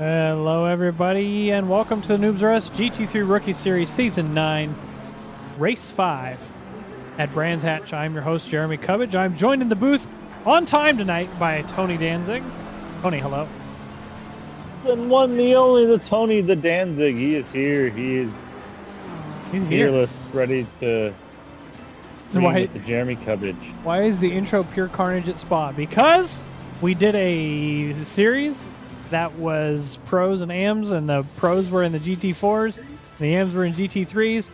Hello, everybody, and welcome to the Noobs R Us GT3 Rookie Series Season 9, Race 5 at Brands Hatch. I'm your host, Jeremy Cubbage. I'm joined in the booth on time tonight by Tony Danzig. Tony, hello. The one, the only, the Tony, the Danzig. He is here. He's fearless, ready to with the Jeremy Cubbage. Why is the intro pure carnage at Spa? Because we did a series that was pros and AMs, and the pros were in the GT4s, and the AMs were in GT3s,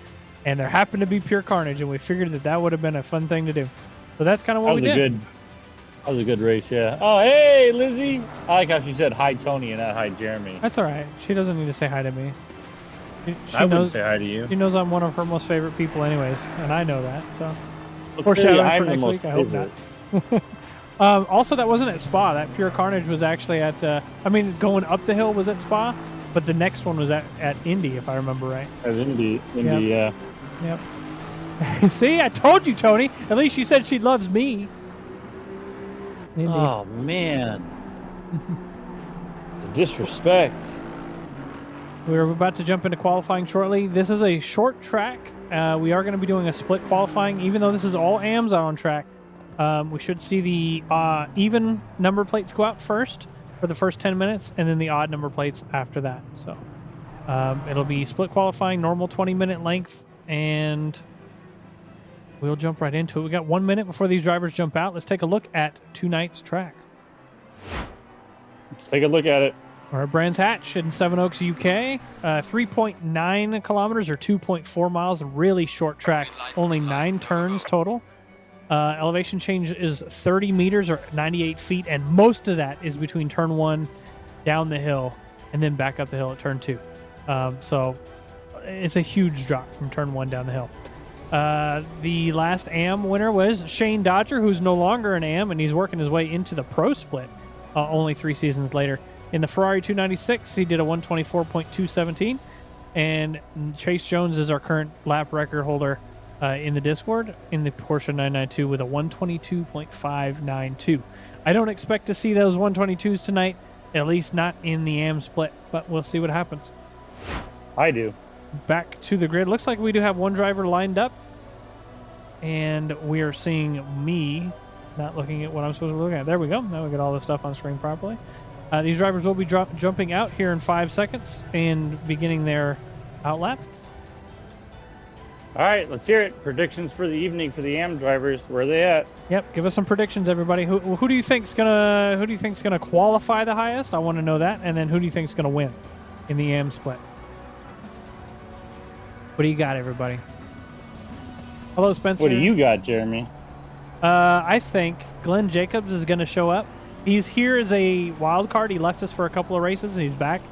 and there happened to be pure carnage, and we figured that would have been a fun thing to do. So that's kind of what we did. That was a good race, yeah. Oh, hey, Lizzie. I like how she said hi, Tony, and not hi, Jeremy. That's all right. She doesn't need to say hi to me. I wouldn't say hi to you. She knows I'm one of her most favorite people anyways, and I know that, so. I'm the most favorite. I hope not. Also, that wasn't at Spa. That pure carnage was actually at, going up the hill was at Spa, but the next one was at Indy, if I remember right. At Indy, yeah. Yep. See, I told you, Tony. At least she said she loves me. Indy. Oh, man. The disrespect. We're about to jump into qualifying shortly. This is a short track. We are going to be doing a split qualifying, even though this is all AMs out on track. We should see the even number plates go out first for the first 10 minutes, and then the odd number plates after that. So it'll be split qualifying, normal 20-minute length, and we'll jump right into it. We got 1 minute before these drivers jump out. Let's take a look at tonight's track. Let's take a look at it. We're at Brands Hatch in Seven Oaks, UK. 3.9 kilometers or 2.4 miles. A really short track. Only 9 turns total. Elevation change is 30 meters or 98 feet, and most of that is between turn 1 down the hill and then back up the hill at turn 2. So it's a huge drop from turn 1 down the hill. The last AM winner was Shane Dodger, who's no longer an AM, and he's working his way into the pro split only 3 seasons later. In the Ferrari 296, he did a 124.217, and Chase Jones is our current lap record holder in the Discord in the Porsche 992 with a 122.592. I don't expect to see those 122s tonight, at least not in the AM split, but we'll see what happens. I do. Back to the grid. Looks like we do have one driver lined up, and we are seeing me not looking at what I'm supposed to be looking at. There we go. Now we get all this stuff on screen properly. These drivers will be jumping out here in 5 seconds and beginning their outlap. All right, let's hear it. Predictions for the evening for the AM drivers. Where are they at? Yep, give us some predictions, everybody. Who do you think's gonna qualify the highest? I want to know that. And then who do you think's gonna win in the AM split? What do you got, everybody? Hello, Spencer. What do you got, Jeremy? I think Glenn Jacobs is gonna show up. He's here as a wild card. He left us for a couple of races, and he's back.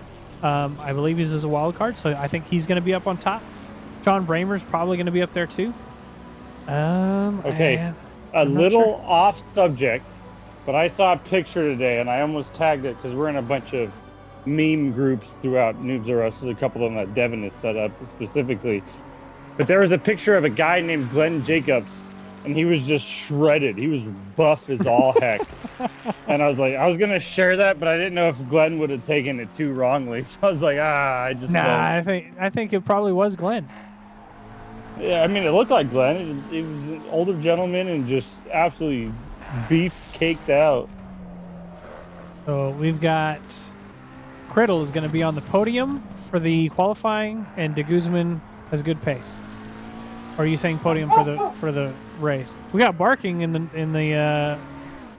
I believe he's as a wild card, so I think he's going to be up on top. John Bramer's probably going to be up there too. Okay, a little off subject, but I saw a picture today, and I almost tagged it because we're in a bunch of meme groups throughout Noobs R Us. There's a couple of them that Devin has set up specifically. But there was a picture of a guy named Glenn Jacobs, and he was just shredded. He was buff as all heck. And I was like, I was going to share that, but I didn't know if Glenn would have taken it too wrongly. So I was like, I just Nah, won't. I think it probably was Glenn. Yeah, I mean, it looked like Glenn. He was an older gentleman and just absolutely beef caked out. So we've got Criddle is going to be on the podium for the qualifying, and De Guzman has good pace. Or are you saying podium for the race? We got barking in the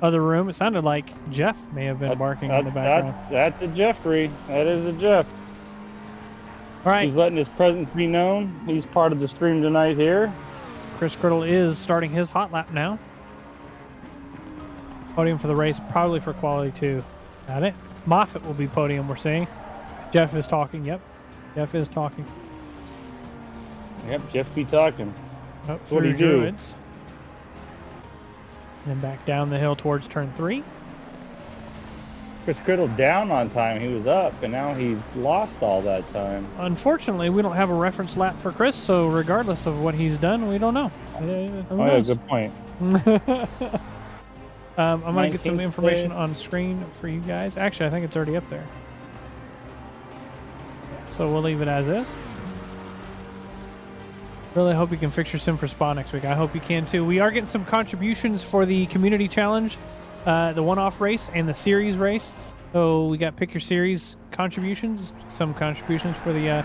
other room. It sounded like Jeff may have been barking in the background. That's a Jeffrey. That is a Jeff. All right. He's letting his presence be known. He's part of the stream tonight here. Chris Criddle is starting his hot lap now. Podium for the race, probably for quality too. Got it. Moffitt will be podium, we're seeing. Jeff is talking. Yep. Jeff is talking. Yep, Jeff be talking. Oh, what do you do? And then back down the hill towards turn 3. Chris Criddle down on time. He was up, and now he's lost all that time. Unfortunately, we don't have a reference lap for Chris, so regardless of what he's done, we don't know. Yeah, good point. I'm going to get some information on screen for you guys. Actually, I think it's already up there. so we'll leave it as is. Really hope you can fix your sim for Spa next week. I hope you can too. We are getting some contributions for the community challenge, the one-off race and the series race. So we got pick your series contributions, some contributions for the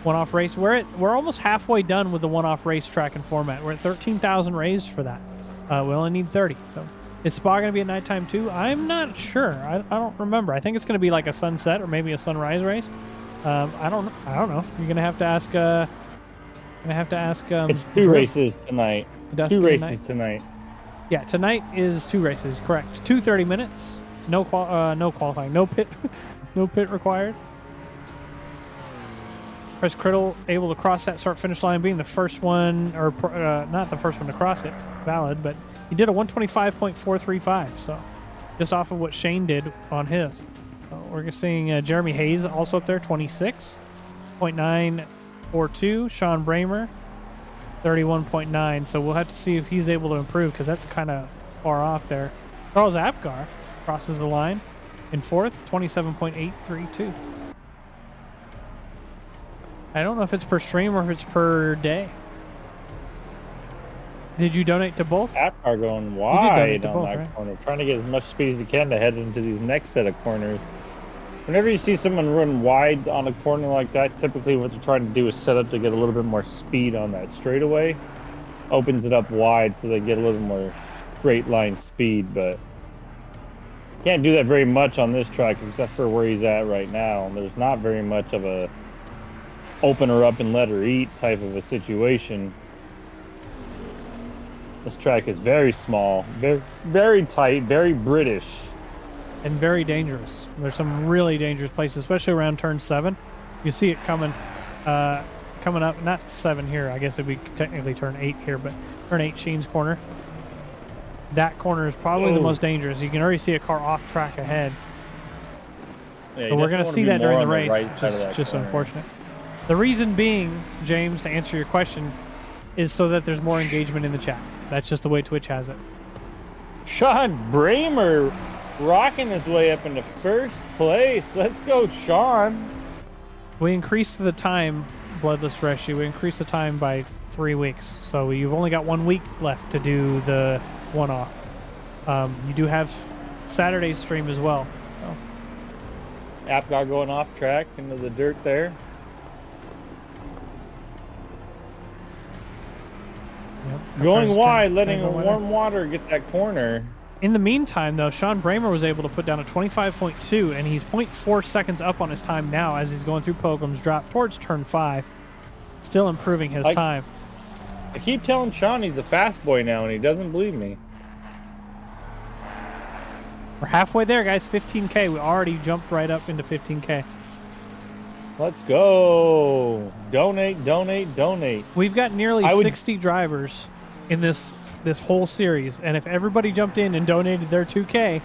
one-off race. We're almost halfway done with the one-off race track and format. We're at 13,000 raised for that. We only need 30. So is Spa going to be at nighttime too? I'm not sure. I don't remember. I think it's going to be like a sunset or maybe a sunrise race. I don't know. You're going to have to ask. It's two races tonight. Two races tonight. Yeah, tonight is 2 races. Correct. 2 minutes. No qualifying. No pit. No pit required. Chris Criddle able to cross that start-finish line, being the first one, or not the first one to cross it. Valid, but he did a 125.435. So just off of what Shane did on his. We're seeing Jeremy Hayes also up there, 26.942. Sean Bramer, 31.9. So we'll have to see if he's able to improve because that's kind of far off there. Charles Apgar crosses the line in 4th, 27.832. I don't know if it's per stream or if it's per day. Did you donate to both? Apgar going wide on both, that right? corner, trying to get as much speed as he can to head into these next set of corners. Whenever you see someone run wide on a corner like that, typically what they're trying to do is set up to get a little bit more speed on that straightaway. Opens it up wide so they get a little more straight line speed, but can't do that very much on this track except for where he's at right now. There's not very much of a open her up and let her eat type of a situation. This track is very small, very, very tight, very British. And very dangerous. There's some really dangerous places, especially around turn 7. You see it coming up, not 7 here. I guess it'd be technically turn 8 here, but turn 8 Sheen's corner. That corner is probably the most dangerous. You can already see a car off track ahead. Yeah, so we're going to see that during the race, just corner. Unfortunate. The reason being, James, to answer your question, is so that there's more engagement in the chat. That's just the way Twitch has it. Sean Bramer rocking his way up into first place. Let's go, Sean. We increased the time, Bloodless Rescue. We increased the time by 3 weeks. So you've only got 1 week left to do the one-off. You do have Saturday's stream as well. So. Apgar going off track into the dirt there. Yep. Going wide, letting warm water get that corner. In the meantime, though, Sean Bramer was able to put down a 25.2, and he's 0.4 seconds up on his time now as he's going through Pilgrim's Drop towards turn 5. Still improving his time. I keep telling Sean he's a fast boy now, and he doesn't believe me. We're halfway there, guys. 15K. We already jumped right up into 15K. Let's go. Donate, donate, donate. We've got nearly 60 drivers in this whole series, and if everybody jumped in and donated their 2K,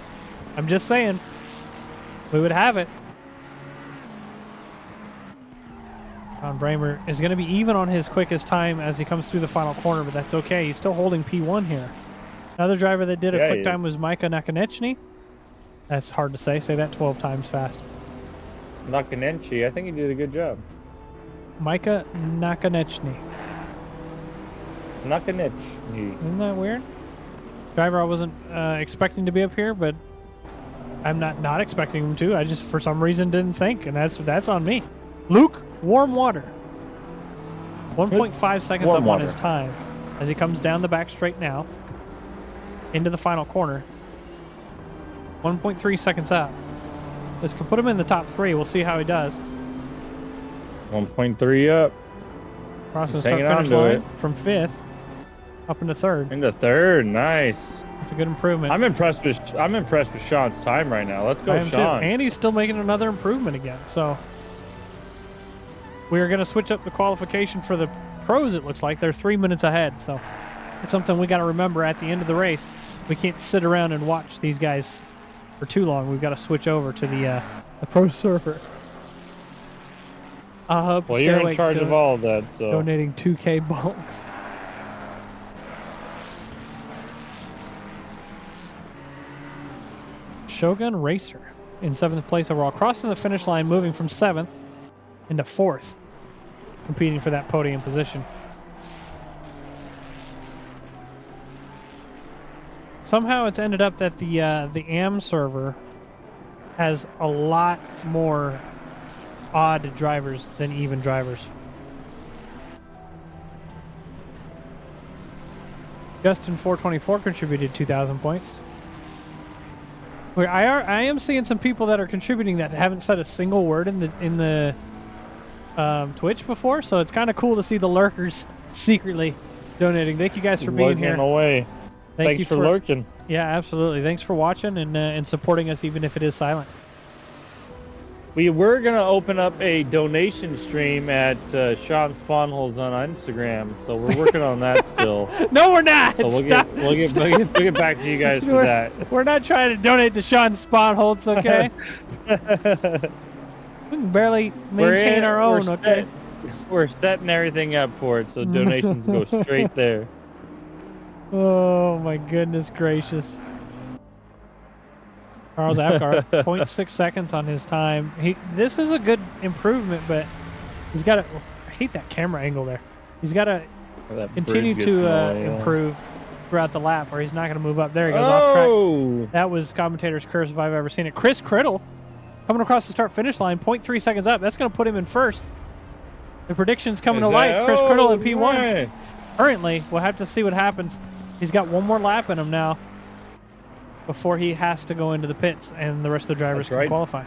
I'm just saying, we would have it. Sean Bramer is going to be even on his quickest time as he comes through the final corner, but that's okay. He's still holding P1 here. Another driver that did a quick time was Micah Nakonechny. That's hard to say. Say that 12 times fast. Nakonechny. I think he did a good job. Micah Nakonechny. Nakonechny. Isn't that weird? Driver I wasn't expecting to be up here, but I'm not expecting him to. I just, for some reason, didn't think, and that's on me. Luke, warm water. 1.5 seconds up on his time as he comes down the back straight now into the final corner. 1.3 seconds up. This could put him in the top 3. We'll see how he does. 1.3 up. Crossing the start-finish line from 5th up into 3rd. Into 3rd, nice. That's a good improvement. I'm impressed with Sean's time right now. Let's go, Sean. And he's still making another improvement again. So we are going to switch up the qualification for the pros. It looks like they're 3 minutes ahead. So it's something we got to remember at the end of the race. We can't sit around and watch these guys for too long. We've got to switch over to the pro server. Well, you're in charge of all of that, so donating 2K bulks. Shogun Racer in 7th place overall, crossing the finish line, moving from 7th into 4th, competing for that podium position. Somehow it's ended up that the AM server has a lot more odd drivers than even drivers. Justin 424 contributed 2,000 points. I am seeing some people that are contributing that haven't said a single word in the Twitch before, so it's kind of cool to see the lurkers secretly donating. Thank you guys for being here. Away. Thanks for lurking. Yeah, absolutely. Thanks for watching and supporting us, even if it is silent. We were gonna open up a donation stream at Sean Spawnholes on Instagram, so we're working on that still. No, we're not. So we'll get back to you guys for that. We're not trying to donate to Sean Spawnholes, okay? We can barely maintain our own, okay? We're setting everything up for it, so donations go straight there. Oh my goodness gracious. Charles Apgar, 0.6 seconds on his time. This is a good improvement, but he's got to. I hate that camera angle there. He's got to continue to improve throughout the lap, or he's not going to move up. There he goes off track. That was commentator's curse if I've ever seen it. Chris Criddle coming across the start-finish line, 0.3 seconds up. That's going to put him in first. The prediction's coming to light. Chris Criddle in P1. Right. Currently, we'll have to see what happens. He's got one more lap in him now before he has to go into the pits, and the rest of the drivers can qualify.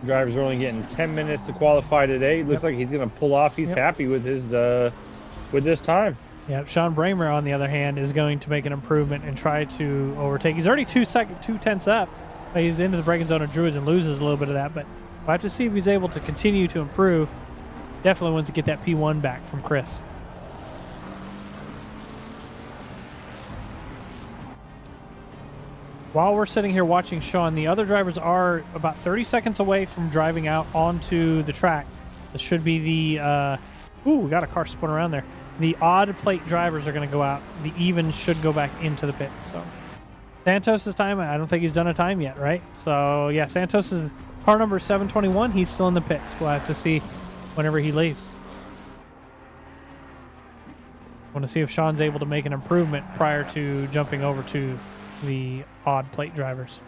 Drivers are only getting 10 minutes to qualify today. Looks like he's going to pull off. He's happy with his time. Yeah, Sean Bramer, on the other hand, is going to make an improvement and try to overtake. He's already 2/10 up. He's into the braking zone of Druids and loses a little bit of that, but we'll have to see if he's able to continue to improve. Definitely wants to get that P1 back from Chris. While we're sitting here watching Sean, the other drivers are about 30 seconds away from driving out onto the track. This should be the... we got a car spun around there. The odd plate drivers are going to go out. The evens should go back into the pit. So Santos' time, I don't think he's done a time yet, right? So, yeah, Santos is car number 721. He's still in the pits. We'll have to see whenever he leaves. I want to see if Sean's able to make an improvement prior to jumping over to the odd plate drivers.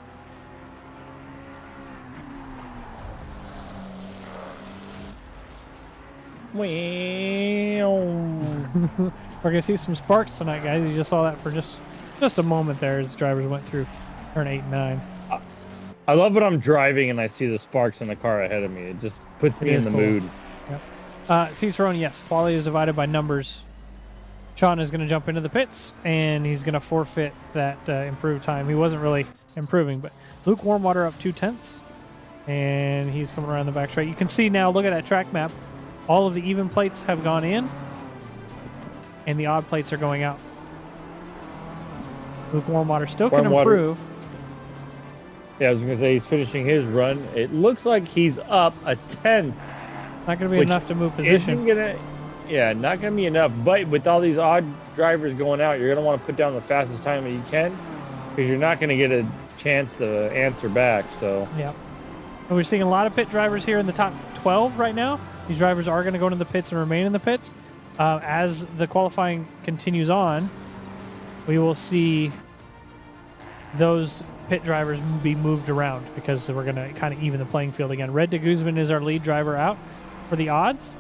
Well, We're gonna see some sparks tonight, guys. You just saw that for just a moment there as drivers went through turn 8 and 9. I love when I'm driving and I see the sparks in the car ahead of me. It just puts me in the mood. Yep. Cicerone, yes, quality is divided by numbers. Sean is going to jump into the pits, and he's going to forfeit that improved time. He wasn't really improving, but Luke Warmwater up 2/10, and he's coming around the back straight. You can see now, look at that track map. All of the even plates have gone in, and the odd plates are going out. Luke Warmwater still can improve. Yeah, I was going to say he's finishing his run. It looks like he's up a 10th. Not going to be enough to move position. Yeah, not going to be enough. But with all these odd drivers going out, you're going to want to put down the fastest time that you can, because you're not going to get a chance to answer back. So yeah, and we're seeing a lot of pit drivers here in the top 12 right now. These drivers are going to go into the pits and remain in the pits. As the qualifying continues on, we will see those pit drivers be moved around, because we're going to kind of even the playing field again. Red de Guzman is our lead driver out for the odds.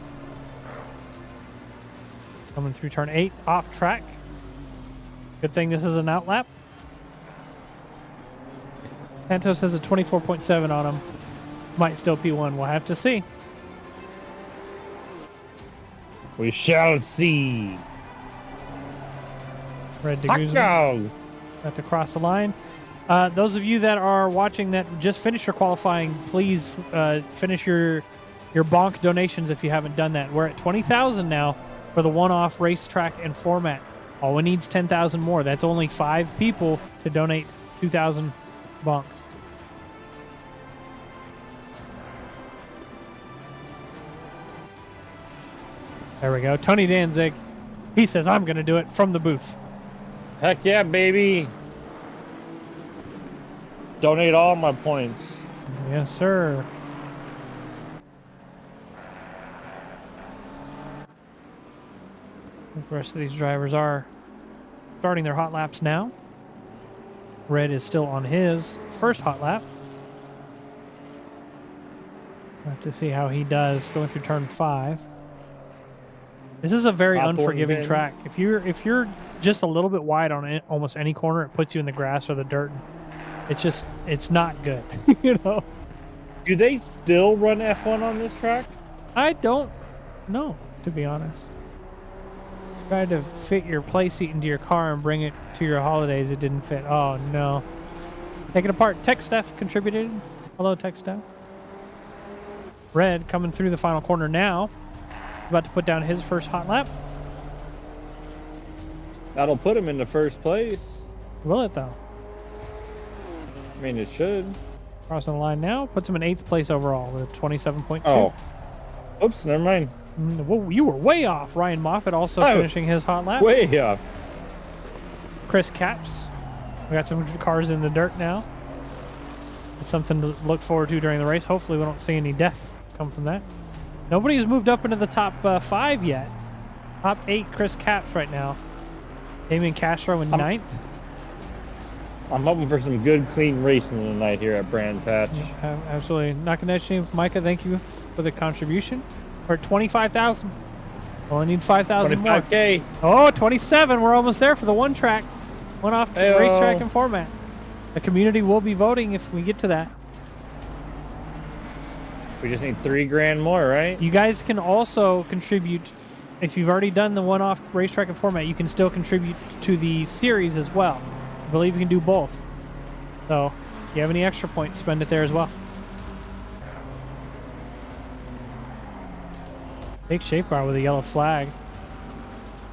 Coming through turn 8, off track. Good thing this is an out lap. Santos has a 24.7 on him. Might still P1. We'll have to see. We shall see. Red de Guzman have to cross the line. Those of you that are watching that just finished your qualifying, please finish your bonk donations if you haven't done that. We're at 20,000 now for the one-off racetrack and format. All we need is 10,000 more. That's only 5 people to donate 2,000 bonks. There we go. Tony Danzig, he says, I'm going to do it from the booth. Heck yeah, baby. Donate all my points. Yes, sir. The rest of these drivers are starting their hot laps now. Red is still on his first hot lap. We'll have to see how he does going through turn 5. This is a very unforgiving track. If you're just a little bit wide on it, almost any corner, it puts you in the grass or the dirt. It's not good, you know. Do they still run F1 on this track? I don't know, to be honest. Tried to fit your play seat into your car and bring it to your holidays. It didn't fit. Oh no. Take it apart. Tech Steph contributed. Hello, Tech Steph. Red coming through the final corner now. About to put down his first hot lap. That'll put him in the first place. Will it though? I mean, it should. Crossing the line now. Puts him in 8th place overall with a 27.2. Oh. Oops, never mind. Whoa, you were way off. Ryan Moffitt also finishing his hot lap. Way off. Chris Caps. We got some cars in the dirt now. It's something to look forward to during the race. Hopefully we don't see any death come from that. Nobody's moved up into the top 5 yet. Top 8, Chris Caps right now. Damian Castro in 9th. I'm hoping for some good, clean racing tonight here at Brands Hatch. Yeah, absolutely. Knocking at you, Micah. Thank you for the contribution. We're at 25,000. Only need 5,000 more. 25K. Oh, 27. We're almost there for the one track. One off racetrack and format. The community will be voting if we get to that. We just need $3 grand more, right? You guys can also contribute. If you've already done the one-off racetrack and format, you can still contribute to the series as well. I believe you can do both. So if you have any extra points, spend it there as well. Big shape bar with a yellow flag.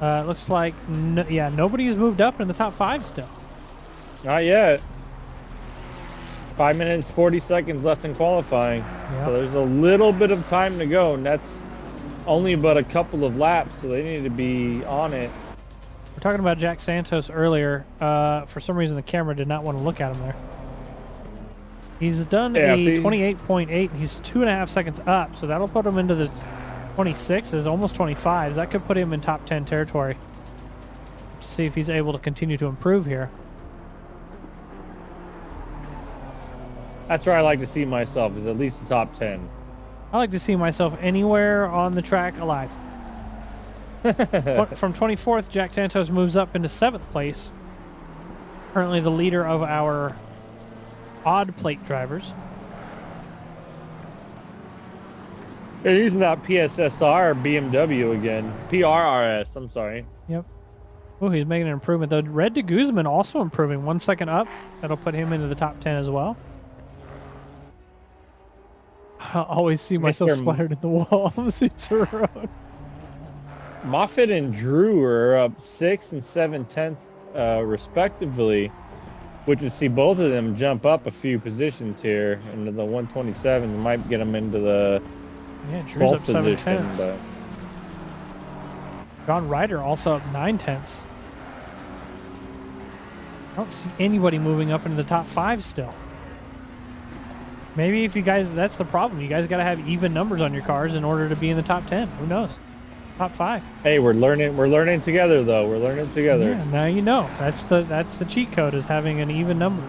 It looks like, nobody's moved up in the top 5 still. Not yet. 5 minutes, 40 seconds left in qualifying. Yep. So there's a little bit of time to go, and that's only but a couple of laps, so they need to be on it. We're talking about Jack Santos earlier. For some reason, the camera did not want to look at him there. He's done a 28.8. He's 2.5 seconds up, so that'll put him into the 26s, almost 25s. That could put him in top 10 territory. See if he's able to continue to improve here. That's where I like to see myself, is at least the top 10. I like to see myself anywhere on the track alive. From 24th, Jack Santos moves up into 7th place. Currently the leader of our odd plate drivers. They're using that PSSR BMW again. PRRS, I'm sorry. Yep. Oh, he's making an improvement, though. Red de Guzman also improving. 1 second up. That'll put him into the top 10 as well. I always see myself splattered in the wall on the seats of the road. Moffitt and Drew are up 6 and 7/10 respectively, which would see both of them jump up a few positions here into the 127. Might get them into the Drew's up 7 position, tenths. but John Ryder also up 9 tenths. I don't see anybody moving up into the top 5 still. Maybe if you guys, that's the problem. You guys got to have even numbers on your cars in order to be in the top 10. Who knows? Top 5. Hey, we're learning together though. We're learning together. Yeah, now you know. That's the cheat code, is having an even number.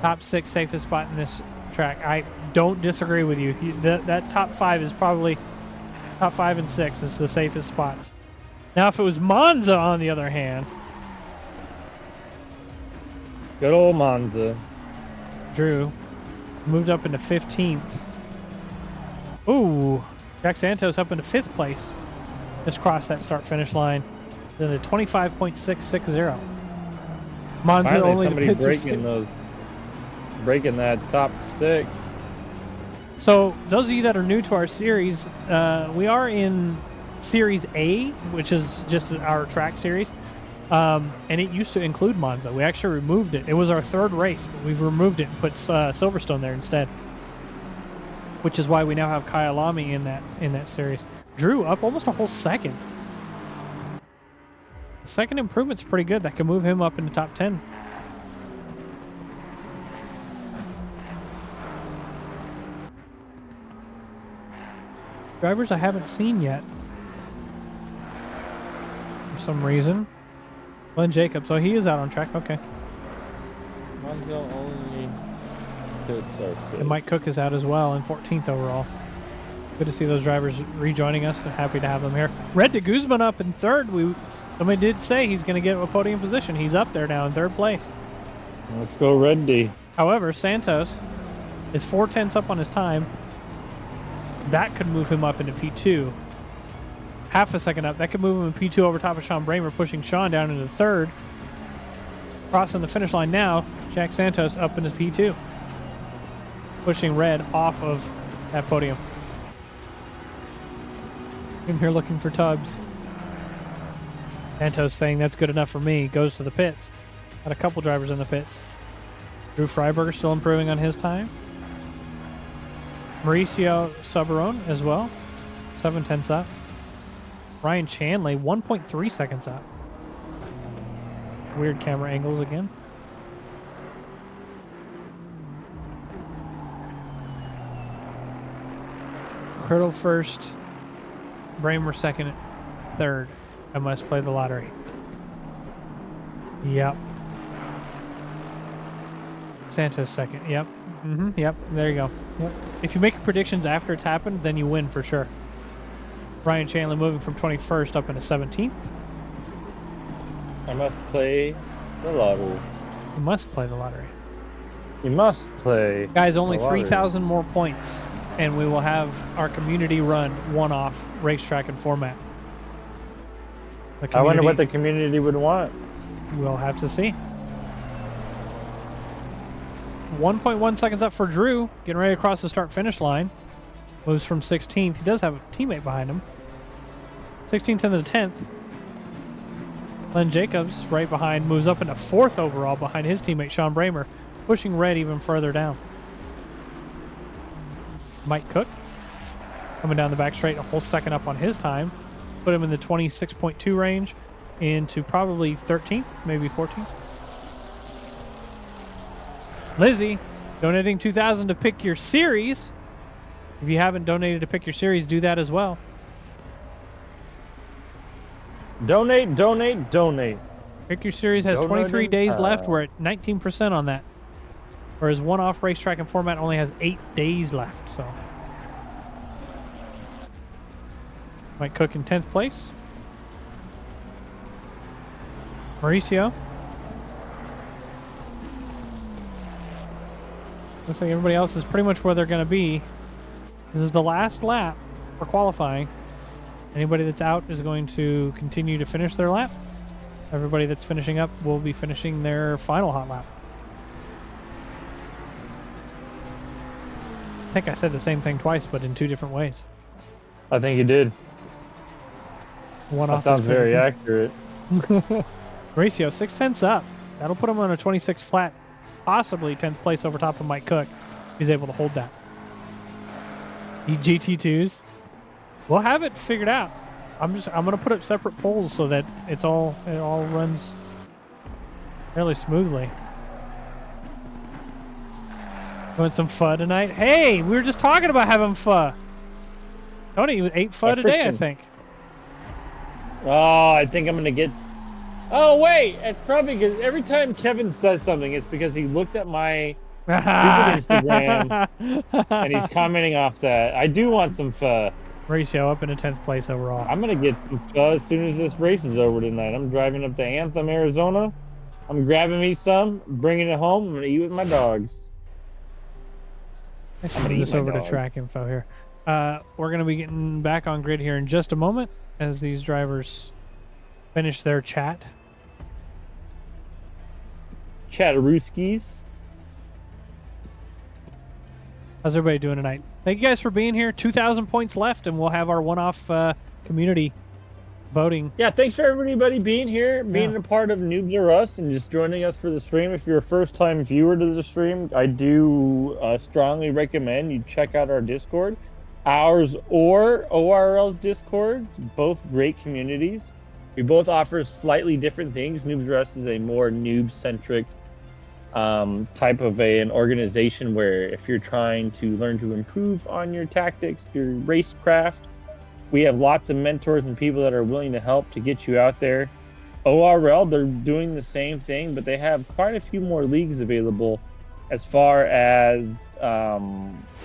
Top 6 safest spot in this track. I don't disagree with you. That top 5 is probably top 5 and 6 is the safest spots. Now, if it was Monza, on the other hand, Good old Monza. Drew moved up into 15th. Ooh, Jack Santos up into 5th place. Just crossed that start-finish line. Then a 25.660. Monza Finally, only somebody breaking that top 6. So those of you that are new to our series, we are in Series A, which is just our track series. And it used to include Monza. We actually removed it. It was our 3rd race, but we've removed it and put Silverstone there instead. Which is why we now have Kyle Lamy in that series. Drew up almost a whole second. The second improvement's pretty good. That can move him up in the top 10. Drivers I haven't seen yet. some reason. Glenn Jacobs. So he is out on track. Okay. Monzo only pits are safe. And Mike Cook is out as well in 14th overall. Good to see those drivers rejoining us. Happy to have them here. Red de Guzman up in third. Somebody did say he's going to get a podium position. He's up there now in third place. Let's go Red D. However, Santos is 4/10 up on his time. That could move him up into P2. Half a second up. That could move him in P2 over top of Sean Bramer, pushing Sean down into third. Crossing the finish line now, Jack Santos up into P2. Pushing Red off of that podium. I'm here looking for Tubbs. Santos saying that's good enough for me. Goes to the pits. Got a couple drivers in the pits. Drew Freiberger still improving on his time. Mauricio Soberón as well. 7/10 up. Ryan Chanley, 1.3 seconds up. Weird camera angles again. Hurdle first. Bramer second. Third. I must play the lottery. Yep. Santos second. Yep. Yep. There you go. Yep. If you make predictions after it's happened, then you win for sure. Ryan Chandler moving from 21st up into 17th. I must play the lottery. You must play the lottery. You must play. Guys, only 3,000 more points, and we will have our community run one-off racetrack and format. I wonder what the community would want. We'll have to see. 1.1 seconds up for Drew, getting ready to cross the start-finish line. Moves from 16th. He does have a teammate behind him. 16th into the 10th. Glenn Jacobs right behind, moves up into 4th overall behind his teammate Sean Bramer, pushing Red even further down. Mike Cook coming down the back straight, a whole second up on his time. Put him in the 26.2 range into probably 13th, maybe 14th. Lizzie donating 2,000 to pick your series. If you haven't donated to pick your series, do that as well. Donate, donate, donate. Pick Your Series has 23 days left. We're at 19% on that. Whereas one-off racetrack and format only has 8 days left. So, Mike Cook in 10th place. Mauricio. Looks like everybody else is pretty much where they're going to be. This is the last lap for qualifying. Anybody that's out is going to continue to finish their lap. Everybody that's finishing up will be finishing their final hot lap. I think I said the same thing twice, but in 2 different ways. I think you did. One that off sounds very accurate. Mauricio, 6/10 up. That'll put him on a 26 flat, possibly 10th place over top of Mike Cook. He's able to hold that. GT2s. We'll have it figured out. I'm gonna put up separate polls so that it all runs fairly smoothly. Having some pho tonight. Hey, we were just talking about having pho. Tony, you ate pho today, I think. Oh, I think I'm gonna get. Oh wait, it's probably because every time Kevin says something, it's because he looked at my stupid Instagram and he's commenting off that. I do want some pho. Mauricio up into 10th place overall. I'm gonna get some pho as soon as this race is over tonight. I'm driving up to Anthem, Arizona. I'm grabbing me some, bringing it home. I'm gonna eat with my dogs. I should move this over to track info here. We're gonna be getting back on grid here in just a moment as these drivers finish their chat. Chatterooskies. How's everybody doing tonight? Thank you guys for being here. 2,000 points left, and we'll have our one-off community voting. Yeah, thanks for everybody being here, being a part of Noobs or Us, and just joining us for the stream. If you're a first-time viewer to the stream, I do strongly recommend you check out our Discord. Ours or ORL's Discords, both great communities. We both offer slightly different things. Noobs or Us is a more noob-centric type of an organization where if you're trying to learn to improve on your tactics, your racecraft, We have lots of mentors and people that are willing to help to get you out there. ORL, they're doing the same thing, but they have quite a few more leagues available as far as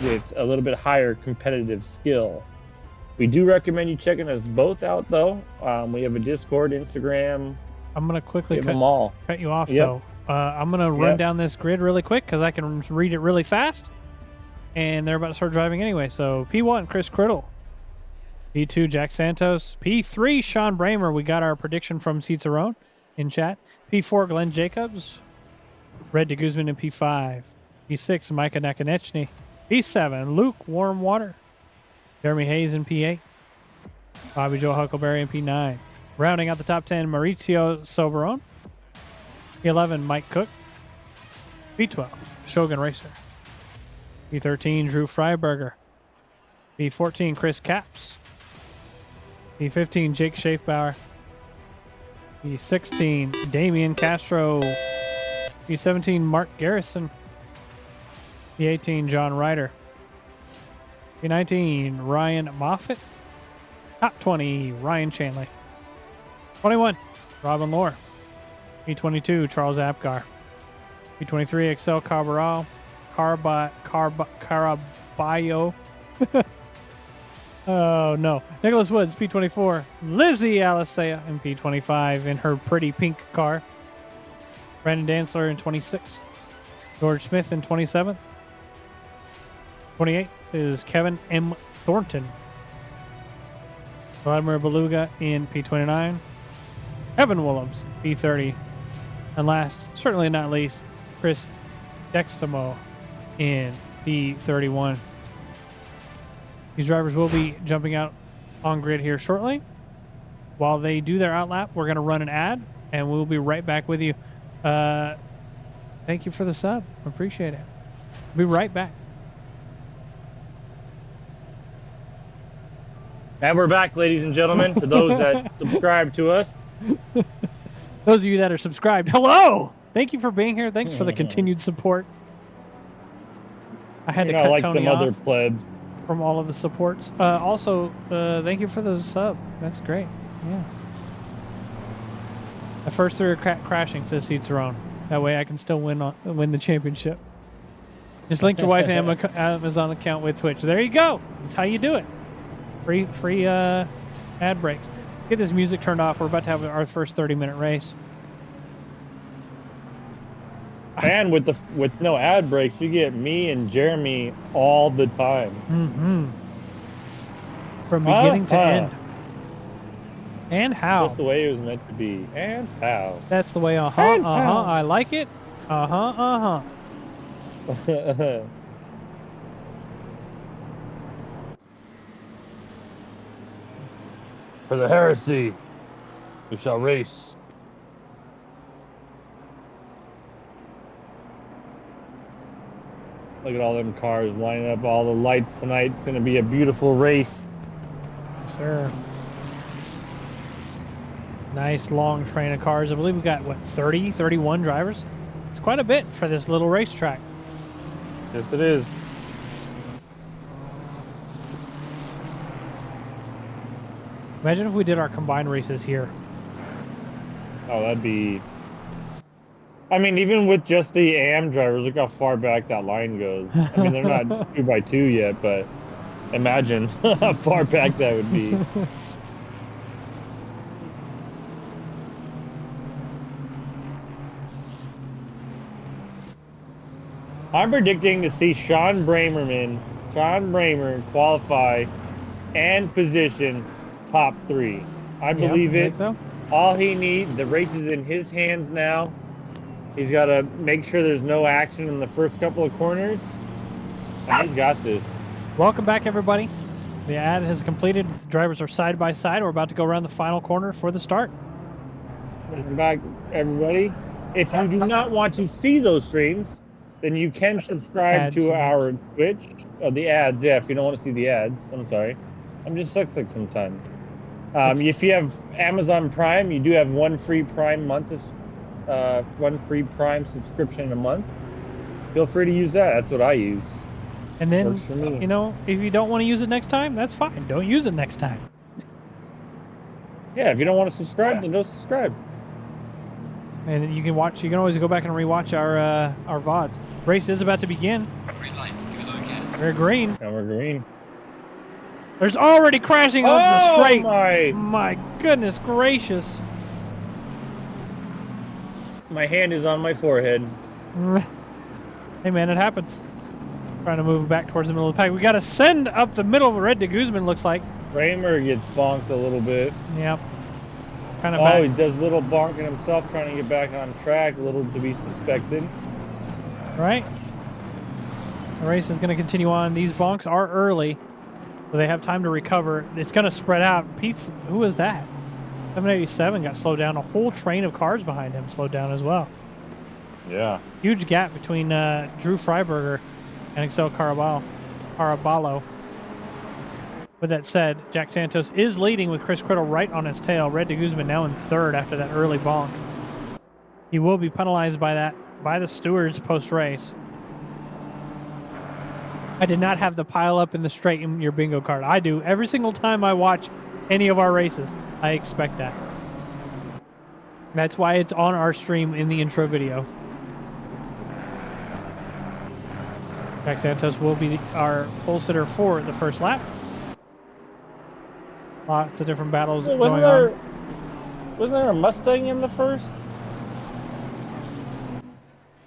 with a little bit higher competitive skill. We do recommend you checking us both out, though. We have a Discord, Instagram. I'm going to quickly them all. cut you off, Yep. though. I'm going to run down this grid really quick because I can read it really fast. And they're about to start driving anyway. So P1, Chris Criddle. P2, Jack Santos. P3, Sean Bramer. We got our prediction from Cicerone in chat. P4, Glenn Jacobs. Red de Guzman in P5. P6, Micah Nakanechny. P7, Luke Warmwater. Jeremy Hayes in P8. Bobby Joe Huckleberry in P9. Rounding out the top 10, Maurizio Soberone. P11, Mike Cook. P12, Shogun Racer. P13, Drew Freiberger. P14, Chris Capps. P15, Jake Schaefbauer. P16, Damian Castro. P17, Mark Garrison. P18, John Ryder. P19, Ryan Moffitt. Top 20, Ryan Chanley. 21, Robin Lohr. P22, Charles Apgar. P23, Excel Carballo. Caraballo. Oh, no. Nicholas Woods, P24. Lizzie Alisea in P25 in her pretty pink car. Brandon Dantzler in 26th. George Smith in 27th. 28th is Kevin M. Thornton. Vladimir Beluga in P29. Evan Willems, P30. And last, certainly not least, Chris Dexamo in P31. These drivers will be jumping out on grid here shortly. While they do their outlap, we're going to run an ad, and we'll be right back with you. Thank you for the sub. Appreciate it. Be right back. And we're back, ladies and gentlemen, to those that subscribe to us. Those of you that are subscribed, hello! Thank you for being here. Thanks for the continued support. I had to cut like Tony them other off plebs. from all of the supports. Also, thank you for the sub. That's great. Yeah. The first three are crashing, says Cicerone. That way I can still win the championship. Just link your wife Amazon account with Twitch. There you go. That's how you do it. Free ad breaks. Get this music turned off. We're about to have our first 30-minute race. And with no ad breaks, you get me and Jeremy all the time. Mm-hmm. From beginning to end. And how? Just the way it was meant to be. And how? That's the way. I like it. For the heresy, we shall race. Look at all them cars lining up, all the lights tonight. It's going to be a beautiful race. Yes, sir. Nice long train of cars. I believe we've got, 30, 31 drivers? It's quite a bit for this little racetrack. Yes, it is. Imagine if we did our combined races here. Oh, that'd be... I mean, even with just the AM drivers, look how far back that line goes. I mean, they're not 2x2 yet, but imagine how far back that would be. I'm predicting to see Sean Bramer qualify and position top 3. I believe it. So. All he needs, the race is in his hands now. He's got to make sure there's no action in the first couple of corners. And he's got this. Welcome back, everybody. The ad has completed. The drivers are side by side. We're about to go around the final corner for the start. Welcome back, everybody. If you do not want to see those streams, then you can subscribe to our Twitch. Oh, the ads, yeah, if you don't want to see the ads. I'm sorry. I'm just sick sometimes. If you have Amazon Prime, you do have one free Prime subscription a month. Feel free to use that. That's what I use. And then, if you don't want to use it next time, that's fine. Don't use it next time. Yeah, if you don't want to subscribe, then don't subscribe. And you can watch. You can always go back and rewatch our VODs. Race is about to begin. Green light. Give it again. We're green. And we're green. There's already crashing off the Oh straight. my! My goodness gracious. My hand is on my forehead. Hey man, it happens. Trying to move back towards the middle of the pack. We got to send up the middle. Red de Guzman looks like. Kramer gets bonked a little bit. Yep. Kind of Oh, back. he does a little bonking himself, trying to get back on track. A little to be suspected. Right. The race is going to continue on. These bonks are early, so they have time to recover. It's going to spread out. Pete's, who was that? 787 got slowed down. A whole train of cars behind him slowed down as well. Yeah. Huge gap between Drew Freiberger and Excel Caraballo. With that said, Jack Santos is leading with Chris Criddle right on his tail. Red de Guzman now in third after that early bonk. He will be penalized by that by the stewards post-race. I did not have the pile up in the straight in your bingo card. I do. Every single time I watch any of our races, I expect that. That's why it's on our stream in the intro video. Jack Santos will be our pole sitter for the first lap. Lots of different battles going on. Wasn't there a Mustang in the first?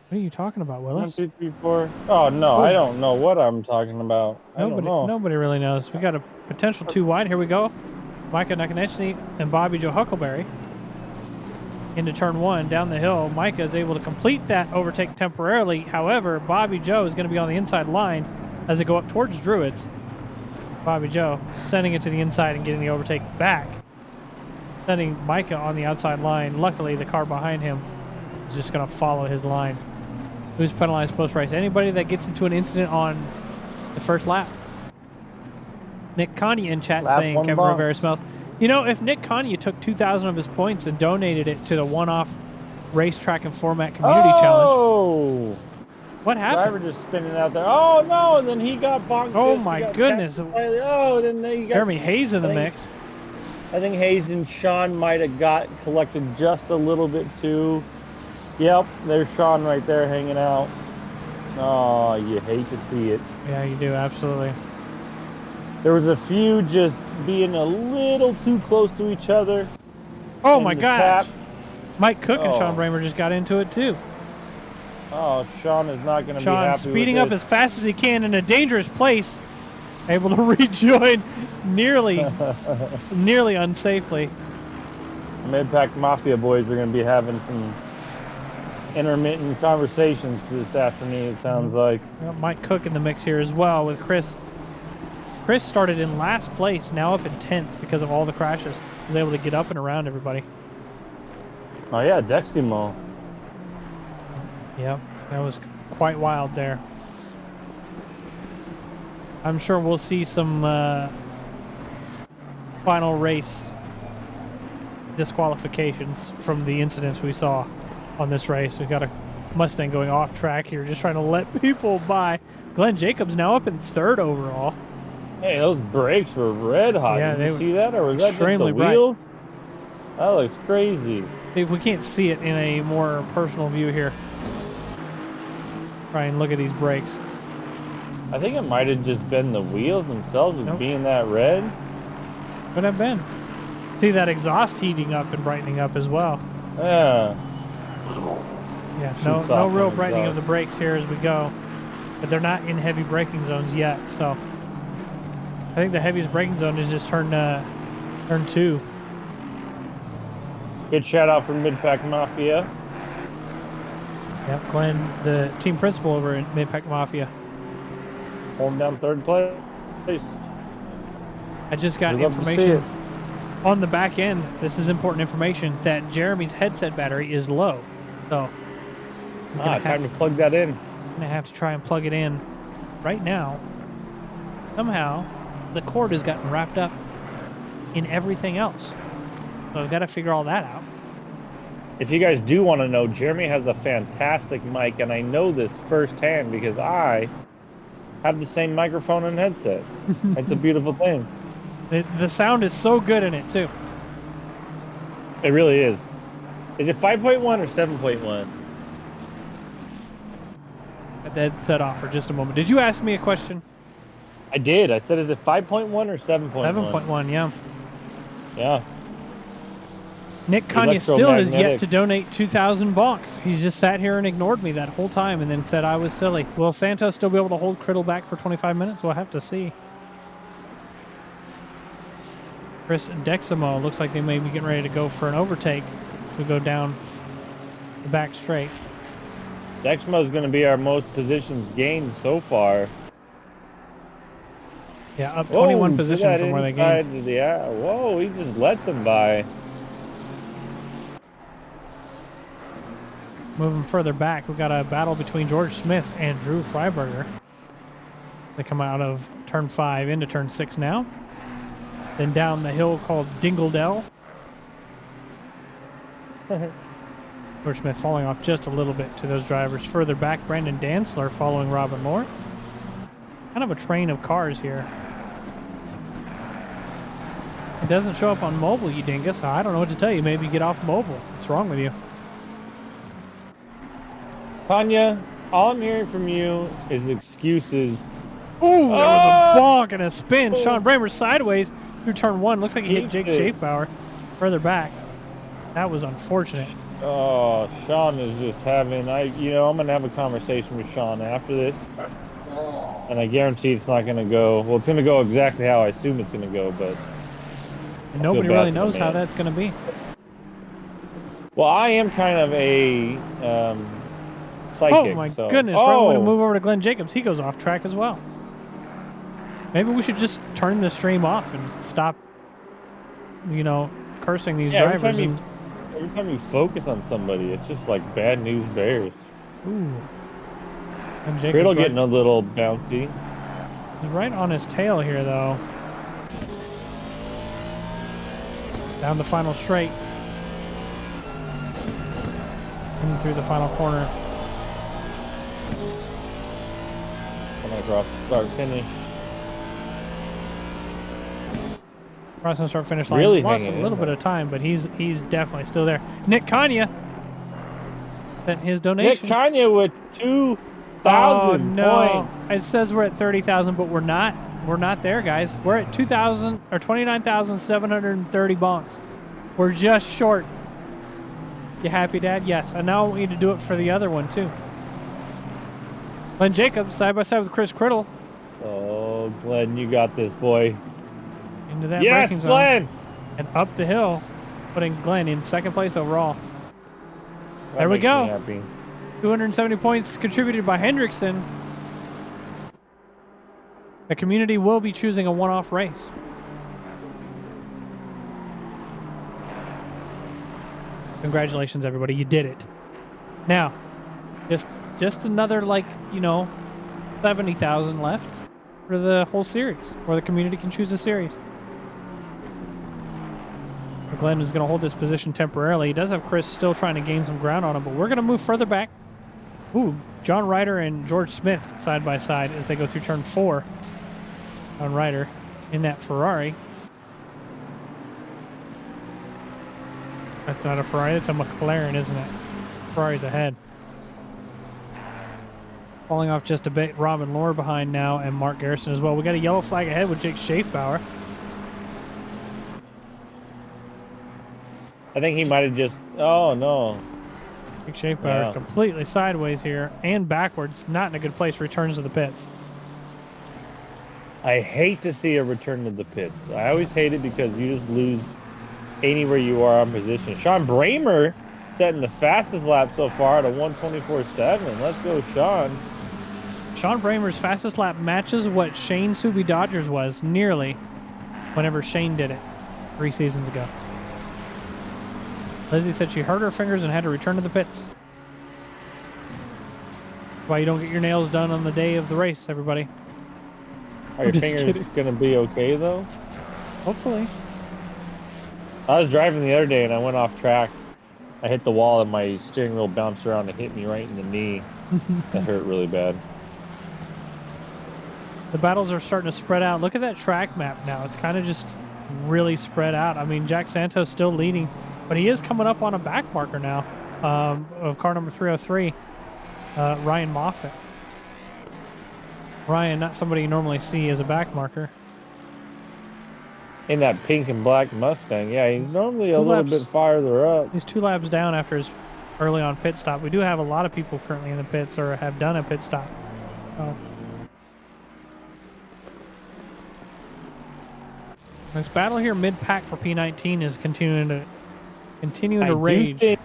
What are you talking about, Willis? 1, 2, 3, 4. Oh no, I don't know what I'm talking about. I don't know. Nobody really knows. We got a potential 2 wide. Here we go. Micah Nakonechny and Bobby Joe Huckleberry into turn 1 down the hill. Micah is able to complete that overtake temporarily. However, Bobby Joe is going to be on the inside line as they go up towards Druids. Bobby Joe sending it to the inside and getting the overtake back, sending Micah on the outside line. Luckily, the car behind him is just going to follow his line. Who's penalized post-race? Anybody that gets into an incident on the first lap. Nick Kanye in chat saying Kevin bonk. Rivera smells. You know, if Nick Kanye took 2,000 of his points and donated it to the one-off racetrack and format community challenge, what happened? Driver just spinning out there. Oh no! And then he got bonked. Oh my goodness! Oh, then you got Jeremy Hayes in the mix. I think Hayes and Sean might have collected just a little bit too. Yep, there's Sean right there hanging out. Oh, you hate to see it. Yeah, you do, absolutely. There was a few just being a little too close to each other. Oh my gosh! Tap. Mike Cook and Sean Bramer just got into it too. Oh, Sean is not going to be Sean happy speeding with up as fast as he can in a dangerous place, able to rejoin nearly unsafely. Mid-Pack Mafia boys are going to be having some intermittent conversations this afternoon, it sounds like. Well, Mike Cook in the mix here as well with Chris. Chris started in last place, now up in 10th because of all the crashes. Was able to get up and around everybody. Oh yeah, Deximo. Yep, that was quite wild there. I'm sure we'll see some final race disqualifications from the incidents we saw on this race. We've got a Mustang going off track here, just trying to let people by. Glenn Jacobs now up in 3rd overall. Hey, those brakes were red hot. Yeah, Did you see that, or was that just the extremely bright. wheels? That looks crazy. If we can't see it in a more personal view here, try and look at these brakes. I think it might have just been the wheels themselves of being that red. Could have been. See that exhaust heating up and brightening up as well. Yeah. Yeah, Shoots no off real on brightening of exhaust. the brakes here as we go. But they're not in heavy braking zones yet, so I think the heaviest braking zone is just turn 2. Good shout out from Mid-Pack Mafia. Yep, Glenn, the team principal over in Mid-Pack Mafia. Holding down 3rd place. I just got We'd love to see information it. on the back end. This is important information that Jeremy's headset battery is low. So Time to plug that in. I'm gonna have to try and plug it in right now. Somehow the cord has gotten wrapped up in everything else. So I've got to figure all that out. If you guys do want to know, Jeremy has a fantastic mic, and I know this firsthand because I have the same microphone and headset. It's a beautiful thing. The sound is so good in it too. It really is. Is it 5.1 or 7.1? That set off for just a moment. Did you ask me a question? I did. I said, is it 5.1 or 7.1? 7.1, yeah. Yeah. Nick Kanye still has yet Electromagnetic. to donate 2,000 bucks. He's just sat here and ignored me that whole time and then said I was silly. Will Santos still be able to hold Criddle back for 25 minutes? We'll have to see. Chris Dexamo looks like they may be getting ready to go for an overtake to go down the back straight. Dexmo is going to be our most positions gained so far. Yeah, up 21 positions from where they gained. Whoa, he just lets him by. Moving further back, we've got a battle between George Smith and Drew Freiberger. They come out of turn 5 into turn 6 now. Then down the hill called Dingledell. George Smith falling off just a little bit to those drivers. Further back, Brandon Dantzler following Robin Moore. Kind of a train of cars here. It doesn't show up on mobile, you dingus. I don't know what to tell you. Maybe get off mobile. What's wrong with you? Tanya, all I'm hearing from you is excuses. Ooh, there was a bonk and a spin. Sean Bramer sideways through turn 1. Looks like he hit Jake Schaefbauer further back. That was unfortunate. Oh, Sean is just having, I'm going to have a conversation with Sean after this. And I guarantee it's not going to go, well, it's going to go exactly how I assume it's going to go, but. And nobody really knows how that's going to be. Well, I am kind of a psychic. Oh, my goodness. Right way to move over to Glenn Jacobs. He goes off track as well. Maybe we should just turn the stream off and stop, cursing these drivers. Every time you focus on somebody, it's just like bad news bears. Ooh. And Riddle getting a little bouncy. He's right on his tail here, though. Down the final straight. And through the final corner. Coming across the start-finish. Crossing the start-finish line. Really lost a little bit of time, but he's definitely still there. Nick Kanye sent his donation. Nick Kanye with 2,000 points. It says we're at 30,000, but we're not. We're not there, guys. We're at 2,000 or 29,730 bonks. We're just short. You happy, Dad? Yes. And now we need to do it for the other one too. Glenn Jacobs side by side with Chris Criddle. Oh, Glenn, you got this, boy. Into that yes, Glenn! And up the hill, putting Glenn in second place overall. That there we go. 270 points contributed by Hendrickson. The community will be choosing a one-off race. Congratulations, everybody. You did it. Now, just another, 70,000 left for the whole series, where the community can choose a series. Glenn is going to hold this position temporarily. He does have Chris still trying to gain some ground on him, but we're going to move further back. Ooh, John Ryder and George Smith side by side as they go through turn 4. John Ryder in that Ferrari. That's not a Ferrari, it's a McLaren, isn't it? Ferrari's ahead. Falling off just a bit, Robin Lohr behind now, and Mark Garrison as well. We got a yellow flag ahead with Jake Schaefbauer. I think he might have just, oh no. Jake Schaefbauer completely sideways here and backwards, not in a good place, returns to the pits. I hate to see a return to the pits. I always hate it because you just lose anywhere you are on position. Sean Bramer setting the fastest lap so far at a 1:24.7. Let's go, Sean. Sean Bramer's fastest lap matches what Shane Subi Dodgers was nearly whenever Shane did it 3 seasons ago. Lizzie said she hurt her fingers and had to return to the pits. Why you don't get your nails done on the day of the race, everybody. Are your fingers going to be okay, though? Hopefully. I was driving the other day and I went off track. I hit the wall and my steering wheel bounced around and hit me right in the knee. That hurt really bad. The battles are starting to spread out. Look at that track map now. It's kind of just really spread out. I mean, Jack Santos still leading but he is coming up on a back marker now of car number 303, Ryan Moffitt. Ryan, not somebody you normally see as a back marker. In that pink and black Mustang. Yeah, he's normally a Two little laps. bit farther up. He's 2 laps down after his early on pit stop. We do have a lot of people currently in the pits or have done a pit stop. Oh. This battle here mid-pack for P19 is continuing to rage. Think,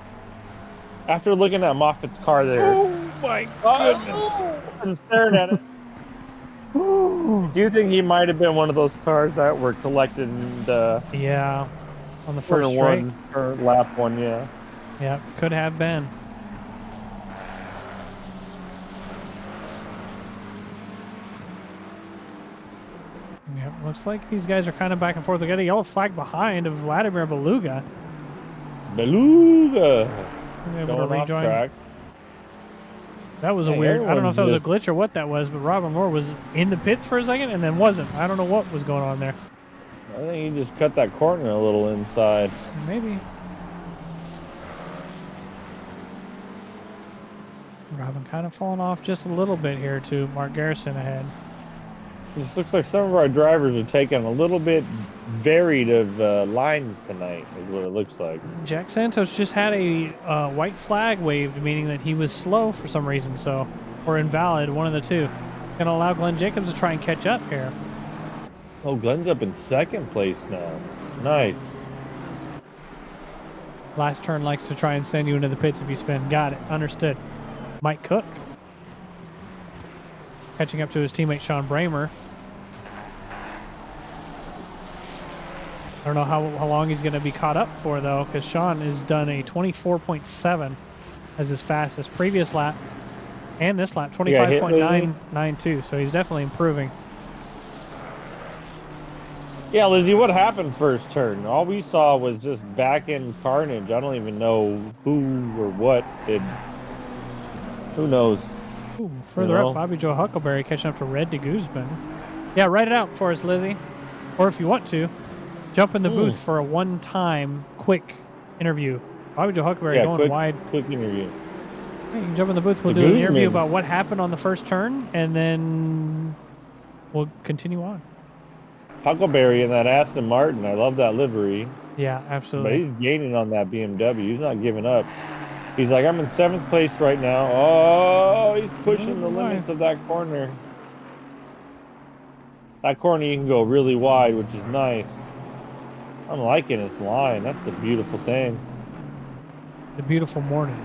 after looking at Moffitt's car there. Oh my goodness. I'm staring at it. Do you think he might have been one of those cars that were collected in the Yeah, on the first straight. one or lap one? Yeah. Yeah, could have been. Yeah, looks like these guys are kind of back and forth. We got a yellow flag behind of Vladimir Beluga. Beluga. Able Going to off rejoin. track. That was a Hey, weird. I don't know if that was a everyone's glitch or what that was, but Robin Moore was in the pits for a second and then wasn't. I don't know what was going on there. I think he just cut that corner a little inside. Maybe. Robin kind of falling off just a little bit here to Mark Garrison ahead. This looks like some of our drivers are taking a little bit varied of lines tonight, is what it looks like. Jack Santos just had a white flag waved, meaning that he was slow for some reason, so, or invalid, one of the two. Gonna allow Glenn Jacobs to try and catch up here. Oh, Glenn's up in second place now. Nice. Last turn likes to try and send you into the pits if you spin. Got it. Understood. Mike Cook catching up to his teammate Sean Bramer. I don't know how long he's going to be caught up for, though, because Sean has done a 24.7 as his fastest previous lap and this lap, 25.992. So he's definitely improving. Yeah, Lizzie, what happened first turn? All we saw was just back end carnage. I don't even know who or what did. Who knows? Ooh, further up, Bobby Joe Huckleberry catching up to Red de Guzman. Yeah, write it out for us, Lizzie. Or if you want to, jump in the booth for a one-time quick interview. Bobby Joe Huckleberry going wide. Quick interview. Hey, you can jump in the booth. We'll do an interview about what happened on the first turn, and then we'll continue on. Huckleberry in that Aston Martin. I love that livery. Yeah, absolutely. But he's gaining on that BMW. He's not giving up. He's like, I'm in 7th place right now. Oh, he's pushing the limits of that corner. That corner you can go really wide, which is nice. I'm liking his line. That's a beautiful thing. The beautiful morning.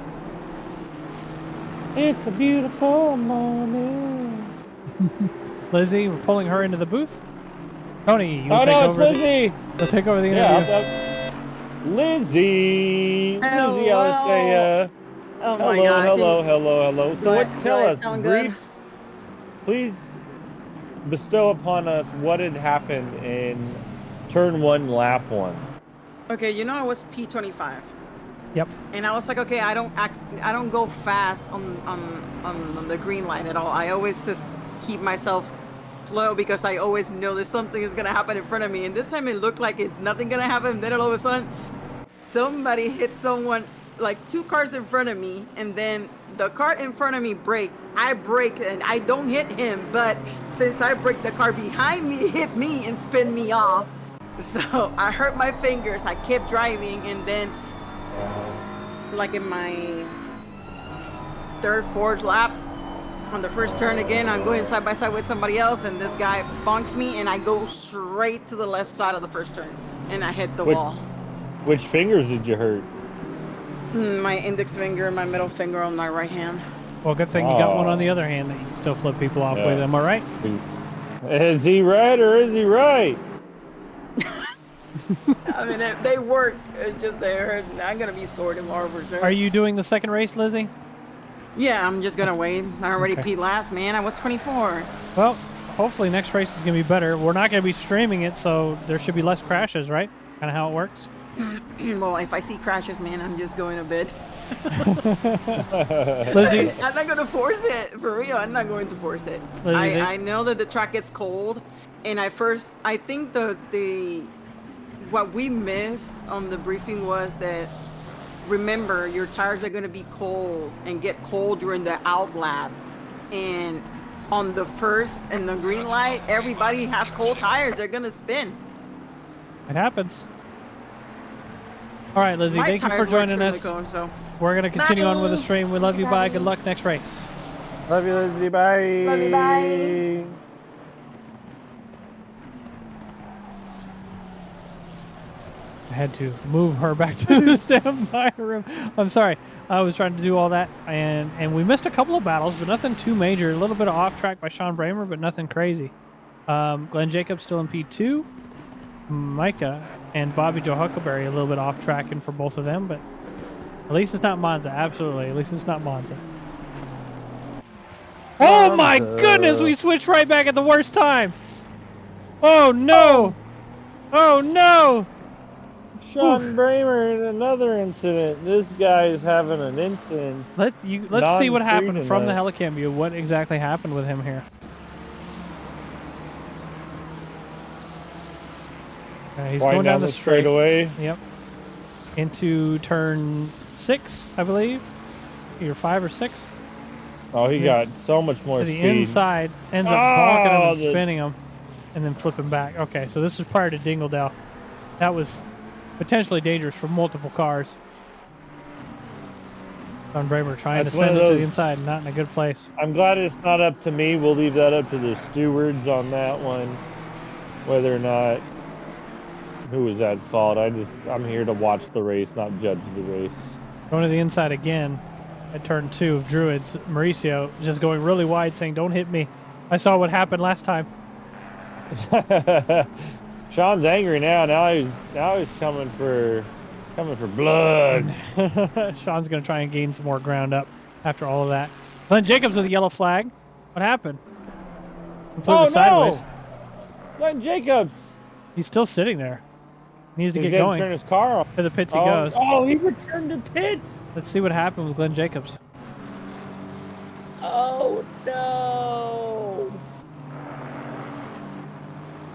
It's a beautiful morning. Lizzie, we're pulling her into the booth. Tony, you'll take over. Lizzie. You'll take over the interview. Lizzie. Hello. Lizzie Alistea. Oh my God. Hello. So tell us, brief. Please bestow upon us what had happened in turn 1, lap 1. Okay, you know I was P25. Yep. And I was like, okay, I don't go fast on the green light at all. I always just keep myself slow because I always know that something is gonna happen in front of me. And this time it looked like it's nothing gonna happen. Then all of a sudden, somebody hit someone, like 2 cars in front of me, and then the car in front of me braked. I braked and I don't hit him, but since I braked, the car behind me hit me and spin me off. So I hurt my fingers. I kept driving, and then like in my 3rd, 4th lap on the first turn again, I'm going side by side with somebody else, and this guy bonks me, and I go straight to the left side of the first turn, and I hit the wall. Which fingers did you hurt? My index finger and my middle finger on my right hand. Well, good thing you got one on the other hand that you can still flip people off with. Am I right? Is he right or is he right? I mean, they work. It's just they hurt. I'm gonna be sore tomorrow for sure. Are you doing the second race, Lizzie? Yeah, I'm just gonna wait. I already peed last, man. I was 24. Well, hopefully next race is gonna be better. We're not gonna be streaming it, so there should be less crashes, right? That's kind of how it works. Well, if I see crashes, man, I'm just going to bed. Lizzie, I'm not gonna force it, for real. I'm not going to force it. I know that the track gets cold, and I think the what we missed on the briefing was that, remember, your tires are going to be cold and get cold during the out lap. And on the first and the green light, everybody has cold tires. They're going to spin. It happens. All right, Lizzie, My thank you for tires were joining extremely us. cold, so. We're going to continue on with the Bye. stream. We love you. Bye. Good luck next race. Love you, Lizzie. Bye. Love you, bye. I had to move her back to the standby room. I'm sorry. I was trying to do all that, and we missed a couple of battles, but nothing too major. A little bit of off track by Sean Bramer, but nothing crazy. Glenn Jacobs still in P2. Micah and Bobby Joe Huckleberry a little bit off tracking for both of them, but at least it's not Monza. Absolutely. At least it's not Monza. Oh my goodness, we switched right back at the worst time. Oh no. Oh no. Sean Bramer in another incident. This guy is having an incident. Let's see what happened from the helicam view. What exactly happened with him here? He's going down the straightaway. Yep. Into turn 6, I believe. Either 5 or 6. Oh, he got so much more to speed. The inside ends up bonking him and spinning him, and then flipping back. Okay, so this was prior to Dingledale. That was potentially dangerous for multiple cars. Sean Bramer trying to send it to the inside, not in a good place. I'm glad it's not up to me. We'll leave that up to the stewards on that one, whether or not who was at fault. I'm here to watch the race, not judge the race. Going to the inside again at turn 2 of Druids. Mauricio just going really wide, saying, "Don't hit me. I saw what happened last time." Sean's angry now. Now he's coming for blood. Sean's going to try and gain some more ground up after all of that. Glenn Jacobs with a yellow flag. What happened? Completely sideways. No! Glenn Jacobs. He's still sitting there. He needs to get going. going. Turn his car off. To the pits he goes. Oh, he returned to pits. Let's see what happened with Glenn Jacobs. Oh no!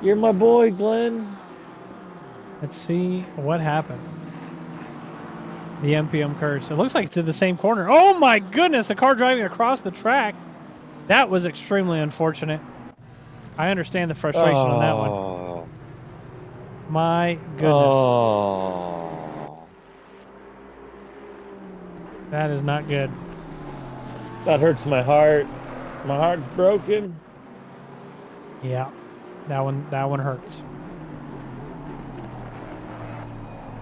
You're my boy, Glenn. Let's see what happened. The MPM curse. It looks like it's in the same corner. Oh my goodness! A car driving across the track. That was extremely unfortunate. I understand the frustration on that one. My goodness. Oh. That is not good. That hurts my heart. My heart's broken. Yeah. That one hurts.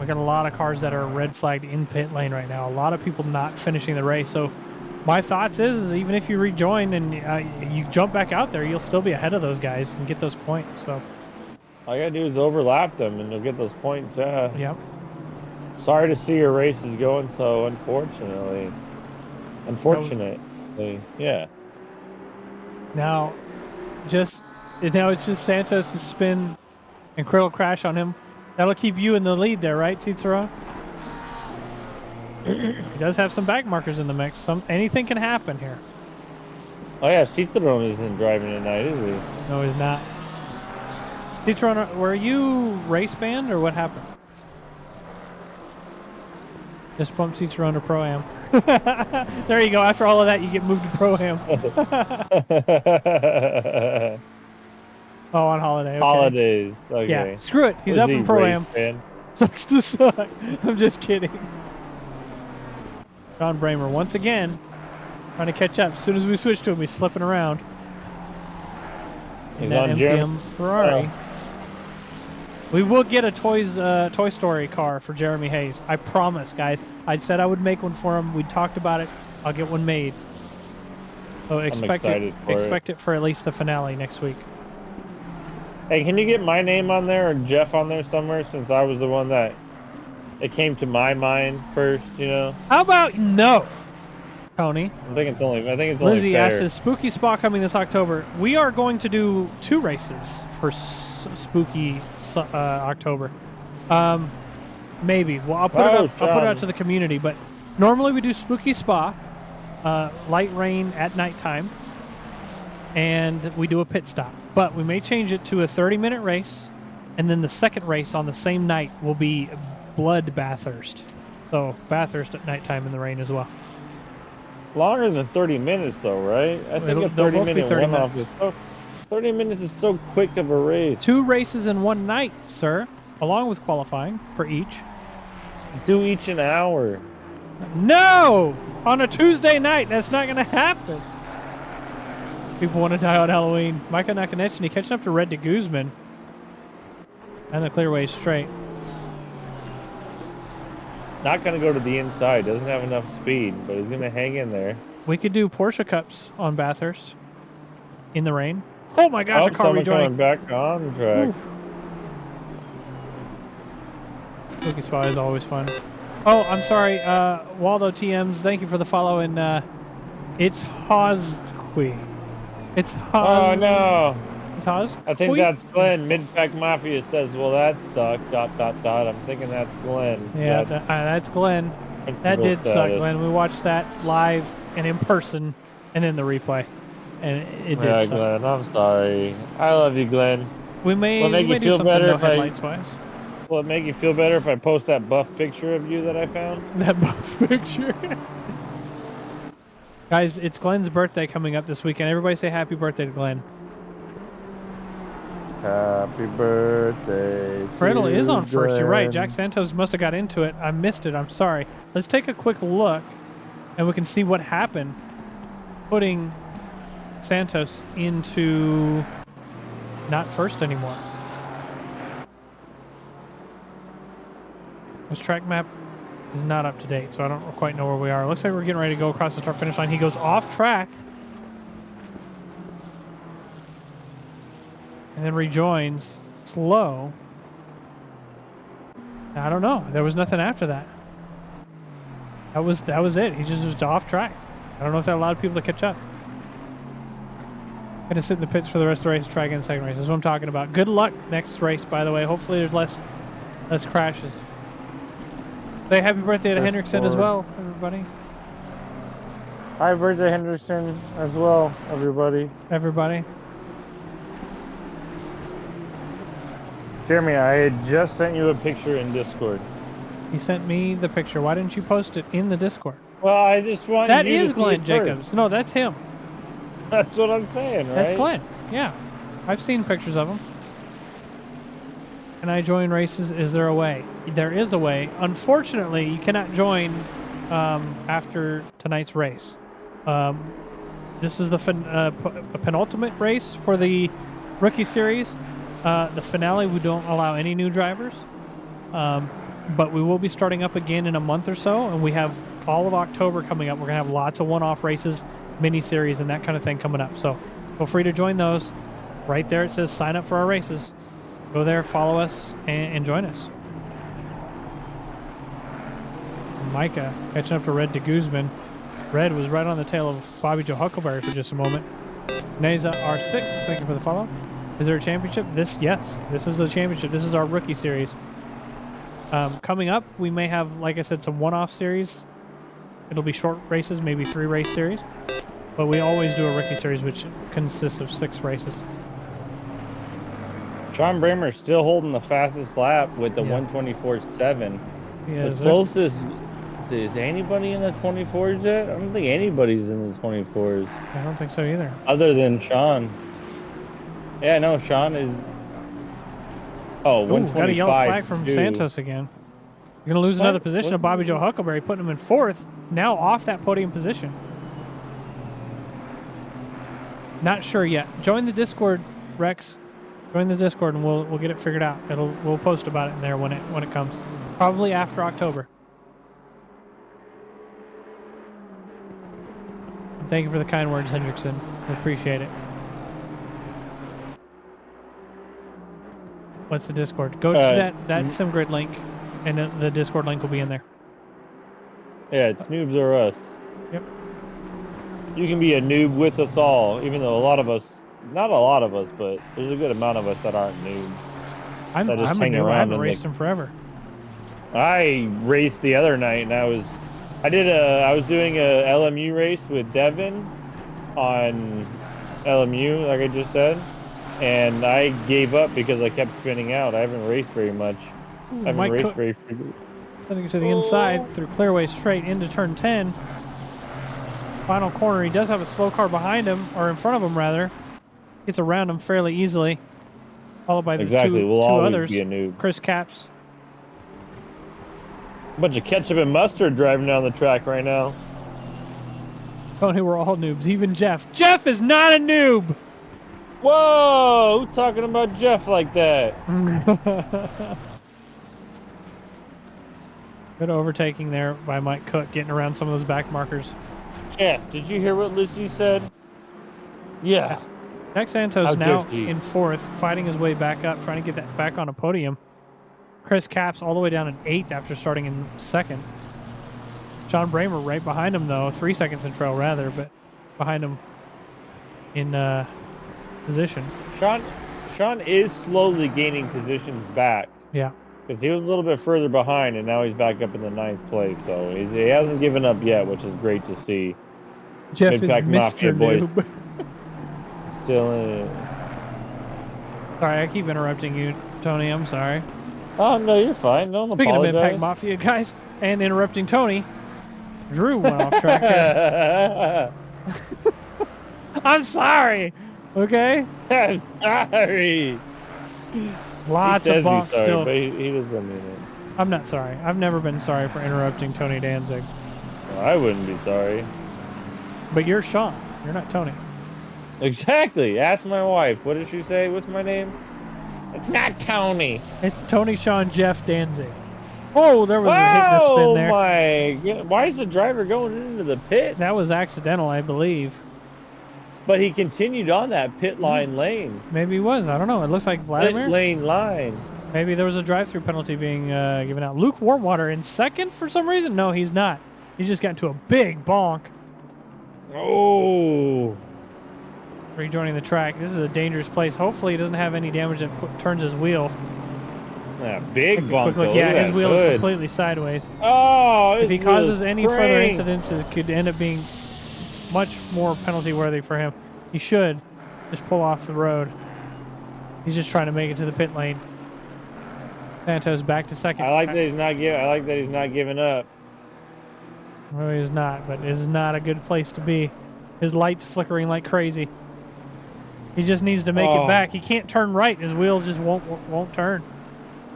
We got a lot of cars that are red flagged in pit lane right now. A lot of people not finishing the race. So my thoughts is even if you rejoin and you jump back out there, you'll still be ahead of those guys and get those points. So all you gotta do is overlap them and you'll get those points. Yep. Sorry to see your races going so unfortunately. Yeah. Now it's just Santos' spin and Krill crash on him. That'll keep you in the lead there, right, Cicero? He does have some back markers in the mix. Anything can happen here. Oh yeah, Cicero isn't driving tonight, is he? No, he's not. Cicero, were you race banned or what happened? Just bumped Cicero to Pro-Am. There you go. After all of that, you get moved to Pro-Am. Oh, on holiday. Okay. Holidays. Okay. Yeah, screw it. He's up in Pro-Am. Sucks to suck. I'm just kidding. Sean Bramer, once again, trying to catch up. As soon as we switch to him, he's slipping around. He's on MPM Ferrari. Oh. We will get a Toy Story car for Jeremy Hayes. I promise, guys. I said I would make one for him. We talked about it. I'll get one made. So expect it for at least the finale next week. Hey, can you get my name on there or Jeff on there somewhere, since I was the one that it came to my mind first, you know? How about no, Tony? I think it's only Lizzie fair. asked, is Spooky Spa coming this October? We are going to do 2 races for Spooky October. Maybe. Well, I'll put it out to the community, but normally we do Spooky Spa, light rain at nighttime, and we do a pit stop. But we may change it to a 30-minute race And then the second race on the same night will be Blood Bathurst. So Bathurst at nighttime in the rain as well. Longer than 30 minutes, though, right? I think a They'll both be 30-minute 30 one-off minutes. is so. 30 minutes is so quick of a race. 2 races in one night, sir, along with qualifying for each. Do each an hour. No! On a Tuesday night, that's not going to happen. People want to die on Halloween. Micah Nakanichny catching up to Red de Guzman. And the clearway straight. Not going to go to the inside. Doesn't have enough speed, but he's going to hang in there. We could do Porsche Cups on Bathurst in the rain. Oh my gosh, a car someone rejoining. coming back on track. Rookie spot is always fun. Oh, I'm sorry, Waldo TMs. Thank you for the follow. And it's Hosqui. It's Hos. Oh no! It's Hos. I think that's Glenn. Mid-Pack Mafia says, "Well, that sucked." ... I'm thinking that's Glenn. Yeah, that's Glenn. That did suck, Glenn. We watched that live and in person, and then the replay, and it did suck. Glenn, I'm sorry. I love you, Glenn. We may do something no headlights wise. Will it make you feel better if I post that buff picture of you that I found? That buff picture. Guys, it's Glenn's birthday coming up this weekend. Everybody say happy birthday to Glenn. Happy birthday. Parental is on first. Glenn. You're right. Jack Santos must have got into it. I missed it. I'm sorry. Let's take a quick look, and we can see what happened putting Santos into not first anymore. This track map is not up to date, so I don't quite know where we are. Looks like we're getting ready to go across the start finish line. He goes off track and then rejoins slow. I don't know. There was nothing after that. That was it. He just was off track. I don't know if that allowed people to catch up. Gonna sit in the pits for the rest of the race and try again the second race. That's what I'm talking about. Good luck next race, by the way. Hopefully there's less crashes. Say happy birthday to Hendrickson as well, everybody. Happy birthday, Henderson, as well, everybody. Everybody. Jeremy, I had just sent you a picture in Discord. He sent me the picture. Why didn't you post it in the Discord? Well, I just want that you is to Glenn see it Jacobs. first. No, that's him. That's what I'm saying, right? That's Glenn. Yeah. I've seen pictures of him. Can I join races? Is there a way? There is a way. Unfortunately, you cannot join after tonight's race. This is the penultimate race for the Rookie Series. The finale, we don't allow any new drivers. But we will be starting up again in a month or so, and we have all of October coming up. We're going to have lots of one-off races, mini-series, and that kind of thing coming up. So feel free to join those. Right there it says sign up for our races. Go there, follow us, and join us. Micah catching up to Red de Guzman. Red was right on the tail of Bobby Joe Huckleberry for just a moment. Neza R6, thank you for the follow. Is there a championship? Yes, this is the championship. This is our rookie series. Coming up, we may have, like I said, some one-off series. It'll be short races, maybe 3 race series. But we always do a rookie series, which consists of 6 races. Sean Bramer still holding the fastest lap with the 124.7. Yeah, the closest is anybody in the 24s yet? I don't think anybody's in the 24s. I don't think so either. Other than Sean. Yeah, no, Sean is. Oh, 125. Got a yellow flag from Santos again. You're going to lose another position of Bobby Joe Huckleberry, putting him in 4th. Now off that podium position. Not sure yet. Join the Discord, Rex. Join the Discord and we'll get it figured out. We'll post about it in there when it comes. Probably after October. Thank you for the kind words, Hendrickson. We appreciate it. What's the Discord? Go to that SimGrid link, and the Discord link will be in there. Yeah, it's Noobs or Us. Yep. You can be a noob with us all, even though a lot of us, not a lot of us, but there's a good amount of us that aren't noobs. I'm a noob. I haven't raced him forever. I raced the other night, and I was doing a LMU race with Devin on LMU, like I just said, and I gave up because I kept spinning out. I haven't raced very much. Ooh, I haven't Mike raced Cook very frequently. heading to the inside through clearway straight into turn 10. Final corner. He does have a slow car behind him, or in front of him rather. Gets around him fairly easily. Followed by the Exactly. We'll two always others. be a noob. Chris Caps. Bunch of ketchup and mustard driving down the track right now. Tony, we're all noobs. Even Jeff. Jeff is not a noob! Whoa! Who's talking about Jeff like that? Good overtaking there by Mike Cook, getting around some of those back markers. Jeff, did you hear what Lizzie said? Yeah. Jack Santos How now dare he. in fourth, fighting his way back up, trying to get that back on a podium. Chris Caps all the way down in eighth after starting in second. John Bramer right behind him, though. 3 seconds in trail, rather, but behind him in position. Sean is slowly gaining positions back. Yeah. Because he was a little bit further behind, and now he's back up in the 9th place. So he hasn't given up yet, which is great to see. Jeff is Mid-pack Mafia Mr. boys Noob. still in it. Sorry, I keep interrupting you, Tony. I'm sorry. Oh, no, you're fine. Don't Speaking apologize. of Mid-Pack Mafia, guys, and interrupting Tony, Drew went off track here. I'm sorry. Okay? I'm sorry. Lots he says of bumps he's sorry, still. but he doesn't mean it. I'm not sorry. I've never been sorry for interrupting Tony Danzig. Well, I wouldn't be sorry. But you're Sean. You're not Tony. Exactly. Ask my wife. What did she say? What's my name? It's not Tony. It's Tony, Sean, Jeff Danzig. Oh, there was a hit and a spin there. Oh my God. Why is the driver going into the pit? That was accidental, I believe. But he continued on that pit line lane. Maybe he was. I don't know. It looks like Vladimir. Pit lane line. Maybe there was a drive-through penalty being given out. Luke Warmwater in second for some reason? No, he's not. He just got into a big bonk. Oh. Rejoining the track. This is a dangerous place. Hopefully he doesn't have any damage that turns his wheel. Yeah, big bump. Quick look. Yeah, his wheel is completely sideways. Oh, if he causes any further cranked. incidents, it could end up being much more penalty worthy for him. He should just pull off the road. He's just trying to make it to the pit lane. Santos back to second. I like that he's not giving up. Well, he's not, but it's not a good place to be. His light's flickering like crazy. He just needs to make it back. He can't turn right. His wheel just won't turn.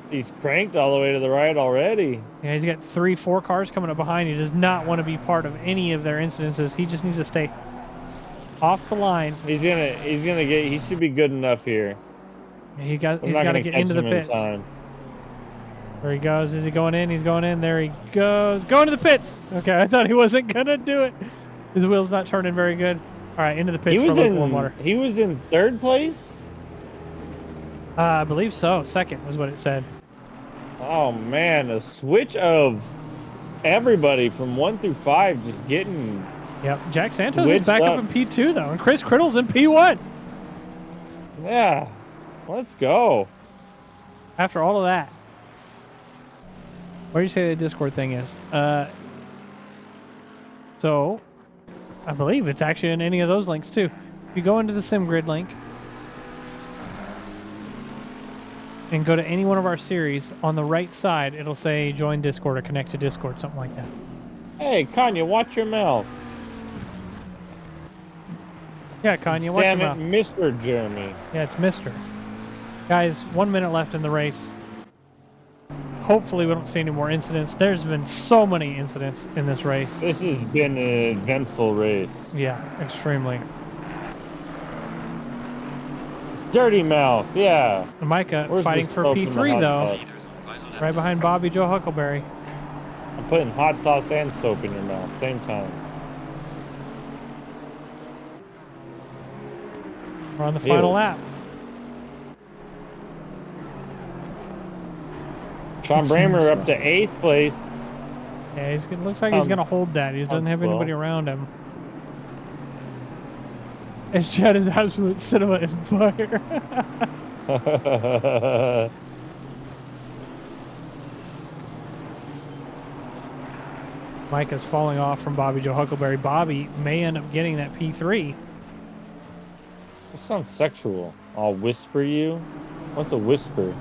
He's cranked all the way to the right already. Yeah, he's got 3-4 cars coming up behind. He does not want to be part of any of their incidences. He just needs to stay off the line. He should be good enough here. Yeah, he's got to get into the pits. There he goes. Is he going in? He's going in. There he goes. Going to the pits. Okay, I thought he wasn't gonna do it. His wheel's not turning very good. All right, into the pits for Luke Warmwater. He was in 3rd place? I believe so. Second was what it said. Oh man, a switch of everybody from 1 through 5 just getting. Yep, Jack Santos is back up in P2 though, and Chris Criddle's in P1. Yeah, let's go. After all of that, where do you say the Discord thing is? So, I believe it's actually in any of those links too. If you go into the SimGrid link and go to any one of our series, on the right side, it'll say join Discord or connect to Discord, something like that. Hey, Kanye, watch your mouth. Yeah, Kanye, watch your mouth. Damn it, Mr. Jeremy. Yeah, it's Mr. Guys, 1 minute left in the race. Hopefully we don't see any more incidents. There's been so many incidents in this race. This has been an eventful race. Yeah, extremely. Dirty mouth, yeah. And Micah Where's fighting the for smoke in the P3 hot though, sauce? right behind Bobby Joe Huckleberry. I'm putting hot sauce and soap in your mouth, same time. We're on the final lap. Sean Bramer up to 8th place. Yeah, looks like he's going to hold that. He doesn't have anybody around him. His chat is absolute cinema in fire. Mike is falling off from Bobby Joe Huckleberry. Bobby may end up getting that P3. That sounds sexual. I'll whisper you. What's a whisper?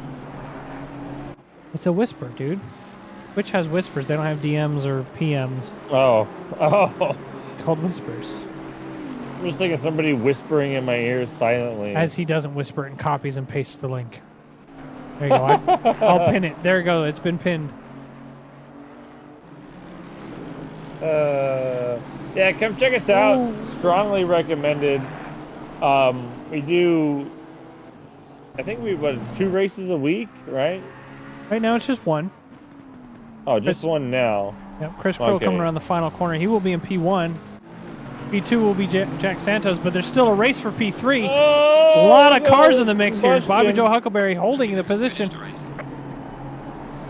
It's a whisper, dude. Which has whispers? They don't have DMs or PMs. Oh. Oh. It's called whispers. I'm just thinking somebody whispering in my ears silently. As he doesn't whisper it and copies and pastes the link. There you go. I'll pin it. There you go. It's been pinned. Yeah, come check us out. Ooh. Strongly recommended. We do, I think we have 2 races a week, right? Right now it's just one. Oh, just one now. Yep, Chris Crow coming around the final corner. He will be in P1. P2 will be Jack Santos, but there's still a race for P3. Oh, A lot of cars in the mix here. combustion. Bobby Joe Huckleberry holding the position.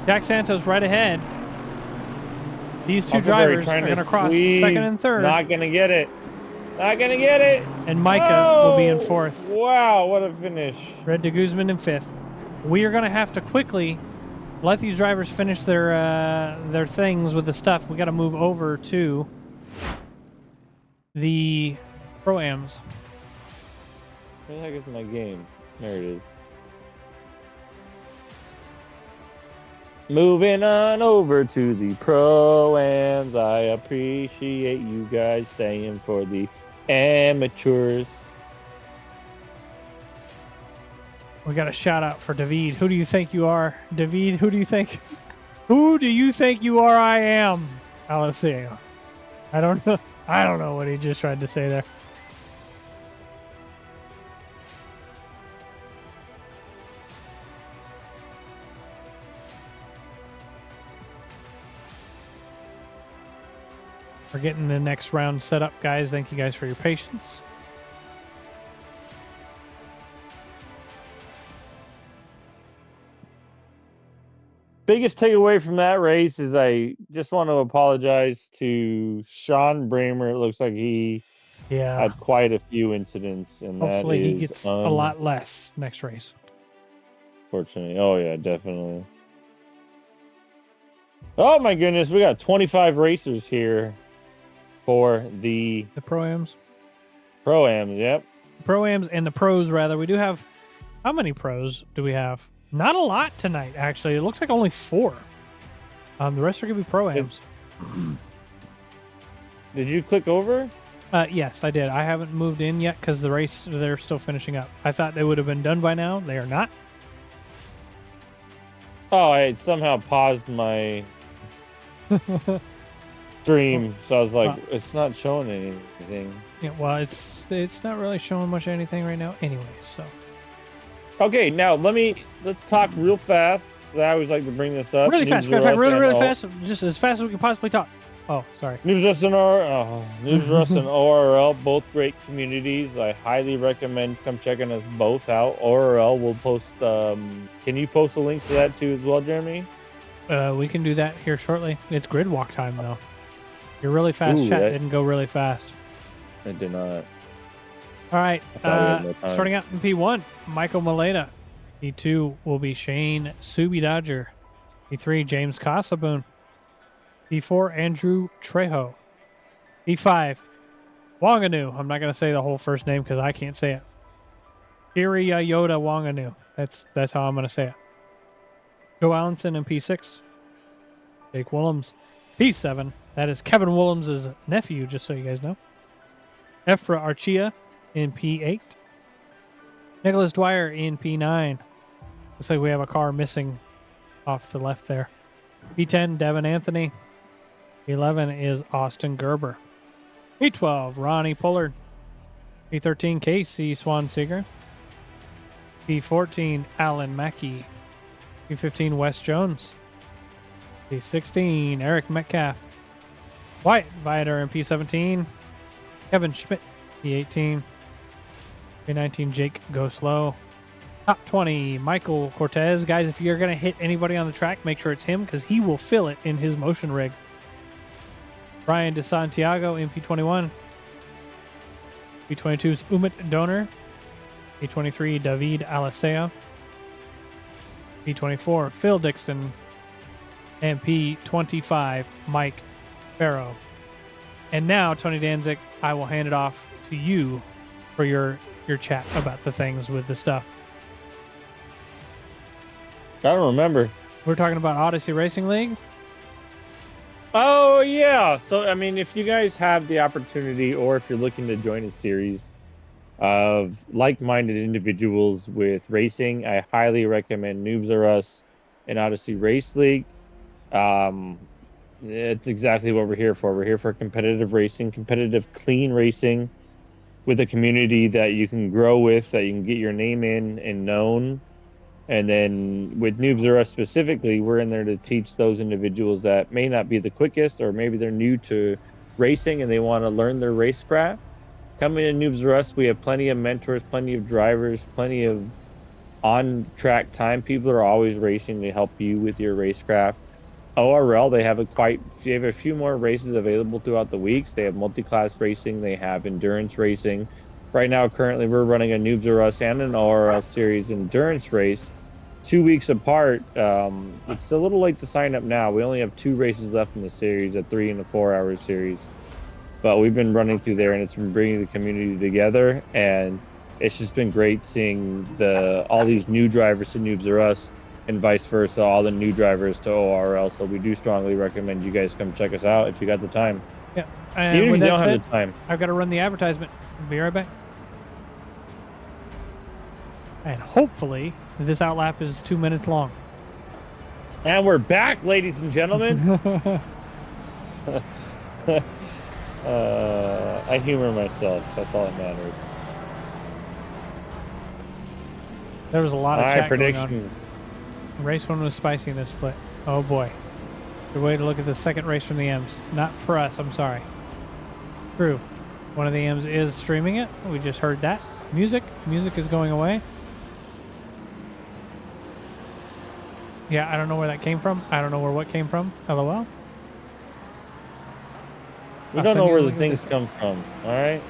Jack Santos right ahead. These two Huckleberry drivers are going to cross squeeze. second and third. Not going to get it. Not going to get it. And Micah will be in fourth. Wow, what a finish. Red de Guzman in fifth. We are going to have to quickly let these drivers finish their things with the stuff. We got to move over to the Pro-Ams. Where the heck is my game? There it is. Moving on over to the Pro-Ams. I appreciate you guys staying for the amateurs. We got a shout out for David. Who do you think you are? David, who do you think? Who do you think you are? I am. Alessio. I don't know. I don't know what he just tried to say there. We're getting the next round set up, guys. Thank you guys for your patience. Biggest takeaway from that race is I just want to apologize to Sean Bramer. It looks like he had quite a few incidents, and hopefully that he is gets a lot less next race. Fortunately. Oh, yeah, definitely. Oh, my goodness. We got 25 racers here for the Pro-Ams. Pro-Ams, yep. Pro-Ams and the pros, rather. We do have... How many pros do we have? Not a lot tonight, actually. It looks like only 4. The rest are going to be Pro-Ams. Did you click over? Yes, I did. I haven't moved in yet because the race, they're still finishing up. I thought they would have been done by now. They are not. Oh, I somehow paused my stream, so I was like, it's not showing anything. Yeah, well, it's not really showing much anything right now anyway, so. Okay, now let's talk real fast, because I always like to bring this up. Really fast. We're going to talk really fast. Just as fast as we can possibly talk. Oh, sorry. Noobs Rust and ORL, both great communities. I highly recommend come checking us both out. ORL will post, can you post a link to that too as well, Jeremy? We can do that here shortly. It's grid walk time, though. Your really fast chat didn't go really fast. It did not. All right. Starting out in P1, Michael Maleta. P2 will be Shane Subi Dodger. P3, James Casaboon. P4, Andrew Trejo. P5, Wanganu. I'm not going to say the whole first name because I can't say it. Iria Yoda Wanganu. That's how I'm going to say it. Joe Allenson in P6. Jake Willems. P7. That is Kevin Willems' nephew, just so you guys know. Efra Archia in P8. Nicholas Dwyer in P9. Looks like we have a car missing off the left there. P10, Devin Anthony. P11 is Austin Gerber. P12, Ronnie Pullard. P13, Casey Swanseeger. P14, Alan Mackey. P15, Wes Jones. P16, Eric Metcalf. Wyatt Viator in P17. Kevin Schmidt, P18. P19, Jake Go Slow. Top 20, Michael Cortez. Guys, if you're going to hit anybody on the track, make sure it's him because he will fill it in his motion rig. Brian DeSantiago in P21. P22 is Umit Donor. P23, David Alicea. P24, Phil Dixon. And P25, Mike Farrow. And now, Tony Danzig, I will hand it off to you for your your chat about the things with the stuff? I don't remember. We're talking about Odyssey Racing League. Oh yeah. So I mean, if you guys have the opportunity, or if you're looking to join a series of like-minded individuals with racing, I highly recommend Noobs R Us and Odyssey Race League. Um, it's exactly what we're here for. We're here for competitive racing, competitive, clean racing with a community that you can grow with, that you can get your name in and known. And then with Noobs R Us specifically, we're in there to teach those individuals that may not be the quickest, or maybe they're new to racing and they want to learn their racecraft. Coming to Noobs R Us, we have plenty of mentors, plenty of drivers, plenty of on track time. People are always racing to help you with your racecraft. ORL, they have a few more races available throughout the weeks. They have multi-class racing, they have endurance racing. Right now, currently, we're running a Noobs R Us and an ORL series endurance race 2 weeks apart. It's a little late to sign up now. We only have 2 races left in the series, a 3 and a 4 hour series. But we've been running through there, and it's been bringing the community together. And it's just been great seeing all these new drivers to Noobs R Us, and vice versa, all the new drivers to ORL. So we do strongly recommend you guys come check us out if you got the time. Yeah. And Even if with you that don't said, have the time. I've got to run the advertisement. Be right back. And hopefully this outlap is 2 minutes long. And we're back, ladies and gentlemen. I humor myself. That's all that matters. There was a lot of My chat going predictions. on. Race 1 was spicy in this split. Oh boy. Good way to look at the second race from the M's. Not for us, I'm sorry. True. One of the M's is streaming it. We just heard that. Music is going away. Yeah, I don't know where that came from. I don't know where what came from. LOL. We I'll don't send know you where a the link of things this. come from. All right.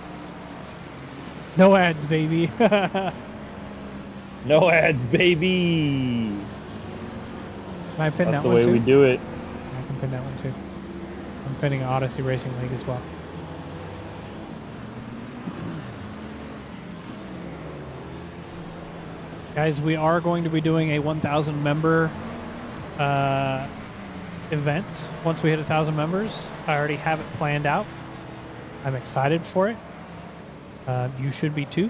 No ads, baby. No ads, baby. Can I pin That's that the one way too? we do it. I can pin that one too. I'm pinning Odyssey Racing League as well. Guys, we are going to be doing a 1,000 member event once we hit 1,000 members. I already have it planned out. I'm excited for it. You should be too.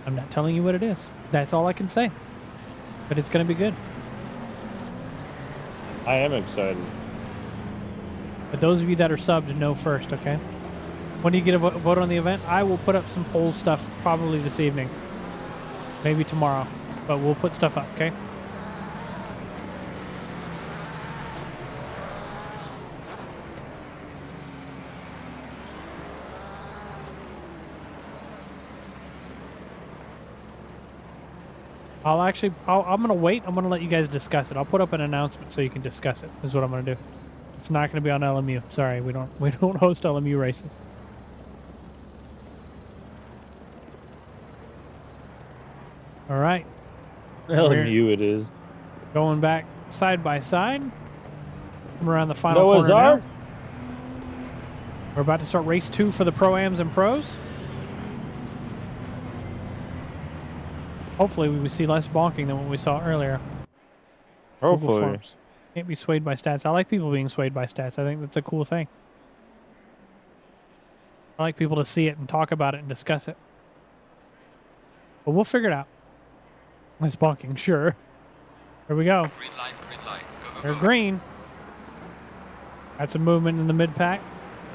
I'm not telling you what it is. That's all I can say. But it's going to be good. I am excited. But those of you that are subbed know first, okay? When do you get a vote on the event? I will put up some poll stuff probably this evening. Maybe tomorrow. But we'll put stuff up, okay? I'm going to wait. I'm going to let you guys discuss it. I'll put up an announcement so you can discuss it. Is what I'm going to do. It's not going to be on LMU. Sorry, we don't host LMU races. All right. LMU it is. Going back side by side. I'm around the final Noah's corner Ark. now. We're about to start race 2 for the Pro-Ams and Pros. Hopefully we see less bonking than what we saw earlier. Google Hopefully. Forms. Can't be swayed by stats. I like people being swayed by stats. I think that's a cool thing. I like people to see it and talk about it and discuss it. But we'll figure it out. Less bonking, sure. Here we go. Green light, green light. Go, go, They're go. green. That's a movement in the mid-pack.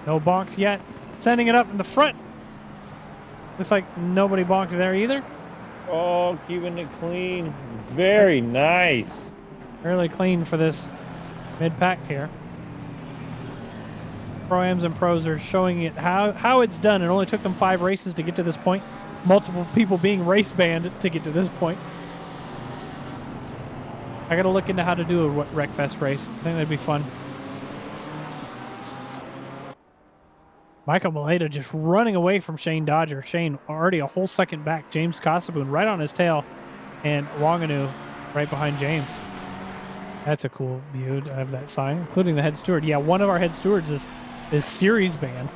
No bonks yet. Sending it up in the front. Looks like nobody bonked there either. Oh, keeping it clean. Very nice. Fairly clean for this mid-pack here. Pro-Ams and Pros are showing it how it's done. It only took them 5 races to get to this point. Multiple people being race banned to get to this point. I got to look into how to do a Wreckfest race. I think that'd be fun. Michael Maleta just running away from Shane Dodger. Shane already a whole second back. James Kosovoon right on his tail. And Wanganu right behind James. That's a cool view of that sign, including the head steward. Yeah, one of our head stewards is series banned.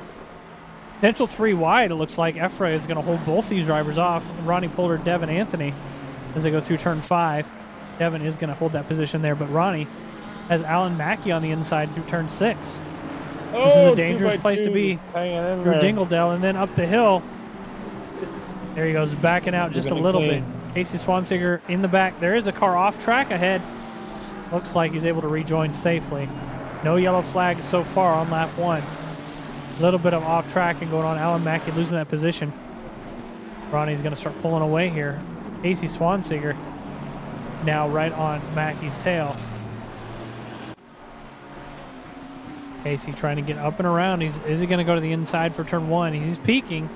Potential 3 wide, it looks like. Efra is going to hold both these drivers off. Ronnie Poulter, Devin Anthony, as they go through turn 5. Devin is going to hold that position there, but Ronnie has Alan Mackey on the inside through turn 6. Oh, This is a dangerous place to be hanging in through there. Dingledale, and then up the hill. There he goes, backing out just a Keeping it little clean. bit. Casey Swansiger in the back. There is a car off track ahead. Looks like he's able to rejoin safely. No yellow flags so far on lap 1. A little bit of off track and going on. Alan Mackey losing that position. Ronnie's going to start pulling away here. Casey Swansiger now right on Mackey's tail. Casey trying to get up and around. Is he going to go to the inside for turn 1? He's peaking.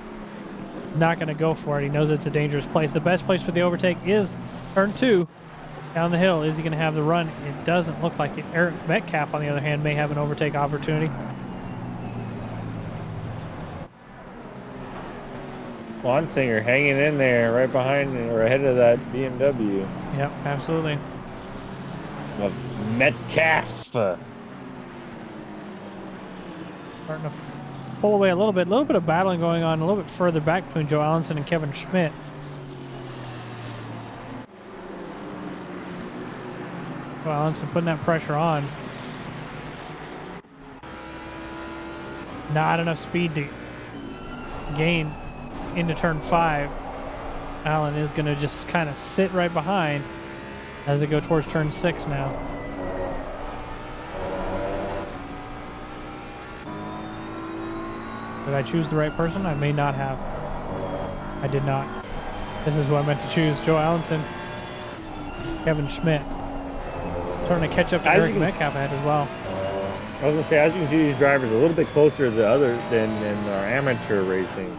Not going to go for it. He knows it's a dangerous place. The best place for the overtake is turn 2. Down the hill. Is he going to have the run? It doesn't look like it. Eric Metcalf, on the other hand, may have an overtake opportunity. Swansinger hanging in there right behind or ahead of that BMW. Yep, absolutely. Of Metcalf. Starting to pull away a little bit of battling going on a little bit further back between Joe Allenson and Kevin Schmidt. Joe Allenson putting that pressure on. Not enough speed to gain into turn 5. Allen is going to just kind of sit right behind as they go towards turn 6 now. Did I choose the right person? I may not have. I did not. This is who I meant to choose. Joe Allenson, Kevin Schmidt. Starting to catch up to Eric Metcalf ahead as well. I was going to say, as you can see, these drivers are a little bit closer to the other than in our amateur racing.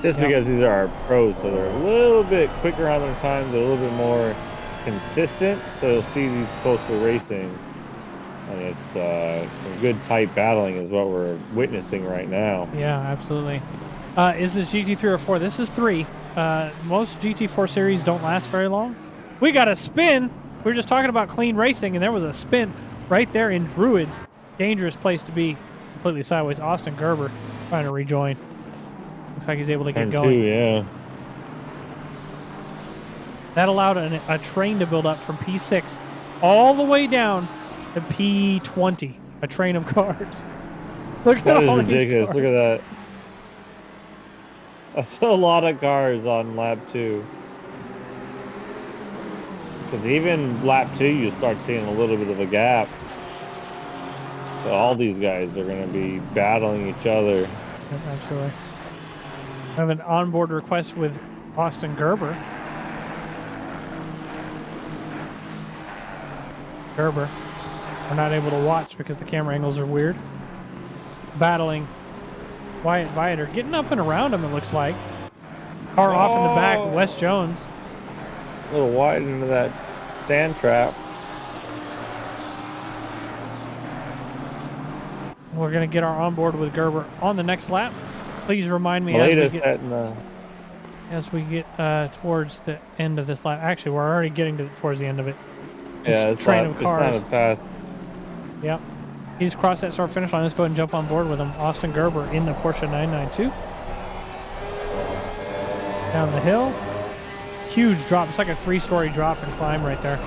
Just because these are our pros, so they're a little bit quicker on their times, they're a little bit more consistent. So you'll see these closer racing. And it's some good tight battling is what we're witnessing right now. Yeah, absolutely. Is this GT3 or 4? This is 3. Most GT4 series don't last very long. We got a spin. We were just talking about clean racing, and there was a spin right there in Druids. Dangerous place to be. Completely sideways. Austin Gerber trying to rejoin. Looks like he's able to get Turn going. 2, yeah. That allowed a train to build up from P6 all the way down to P20. A train of cars. Look at That is all ridiculous. these Look cars. at that. That's a lot of cars on lap 2. Because even lap 2, you start seeing a little bit of a gap. So all these guys are going to be battling each other. Yep, absolutely. I have an onboard request with Austin Gerber. Gerber. We're not able to watch because the camera angles are weird. Battling Wyatt Viator. Getting up and around him, it looks like. Car off in the back, Wes Jones. A little wide into that sand trap. We're going to get our onboard with Gerber on the next lap. Please remind me as we get towards the end of this lap. Actually, we're already getting towards the end of it. Yeah, it's train not, of cars. it's not as fast. Yep. He's crossed that start finish line. Let's go ahead and jump on board with him. Austin Gerber in the Porsche 992. Down the hill. Huge drop. It's like a 3-story drop and climb right there.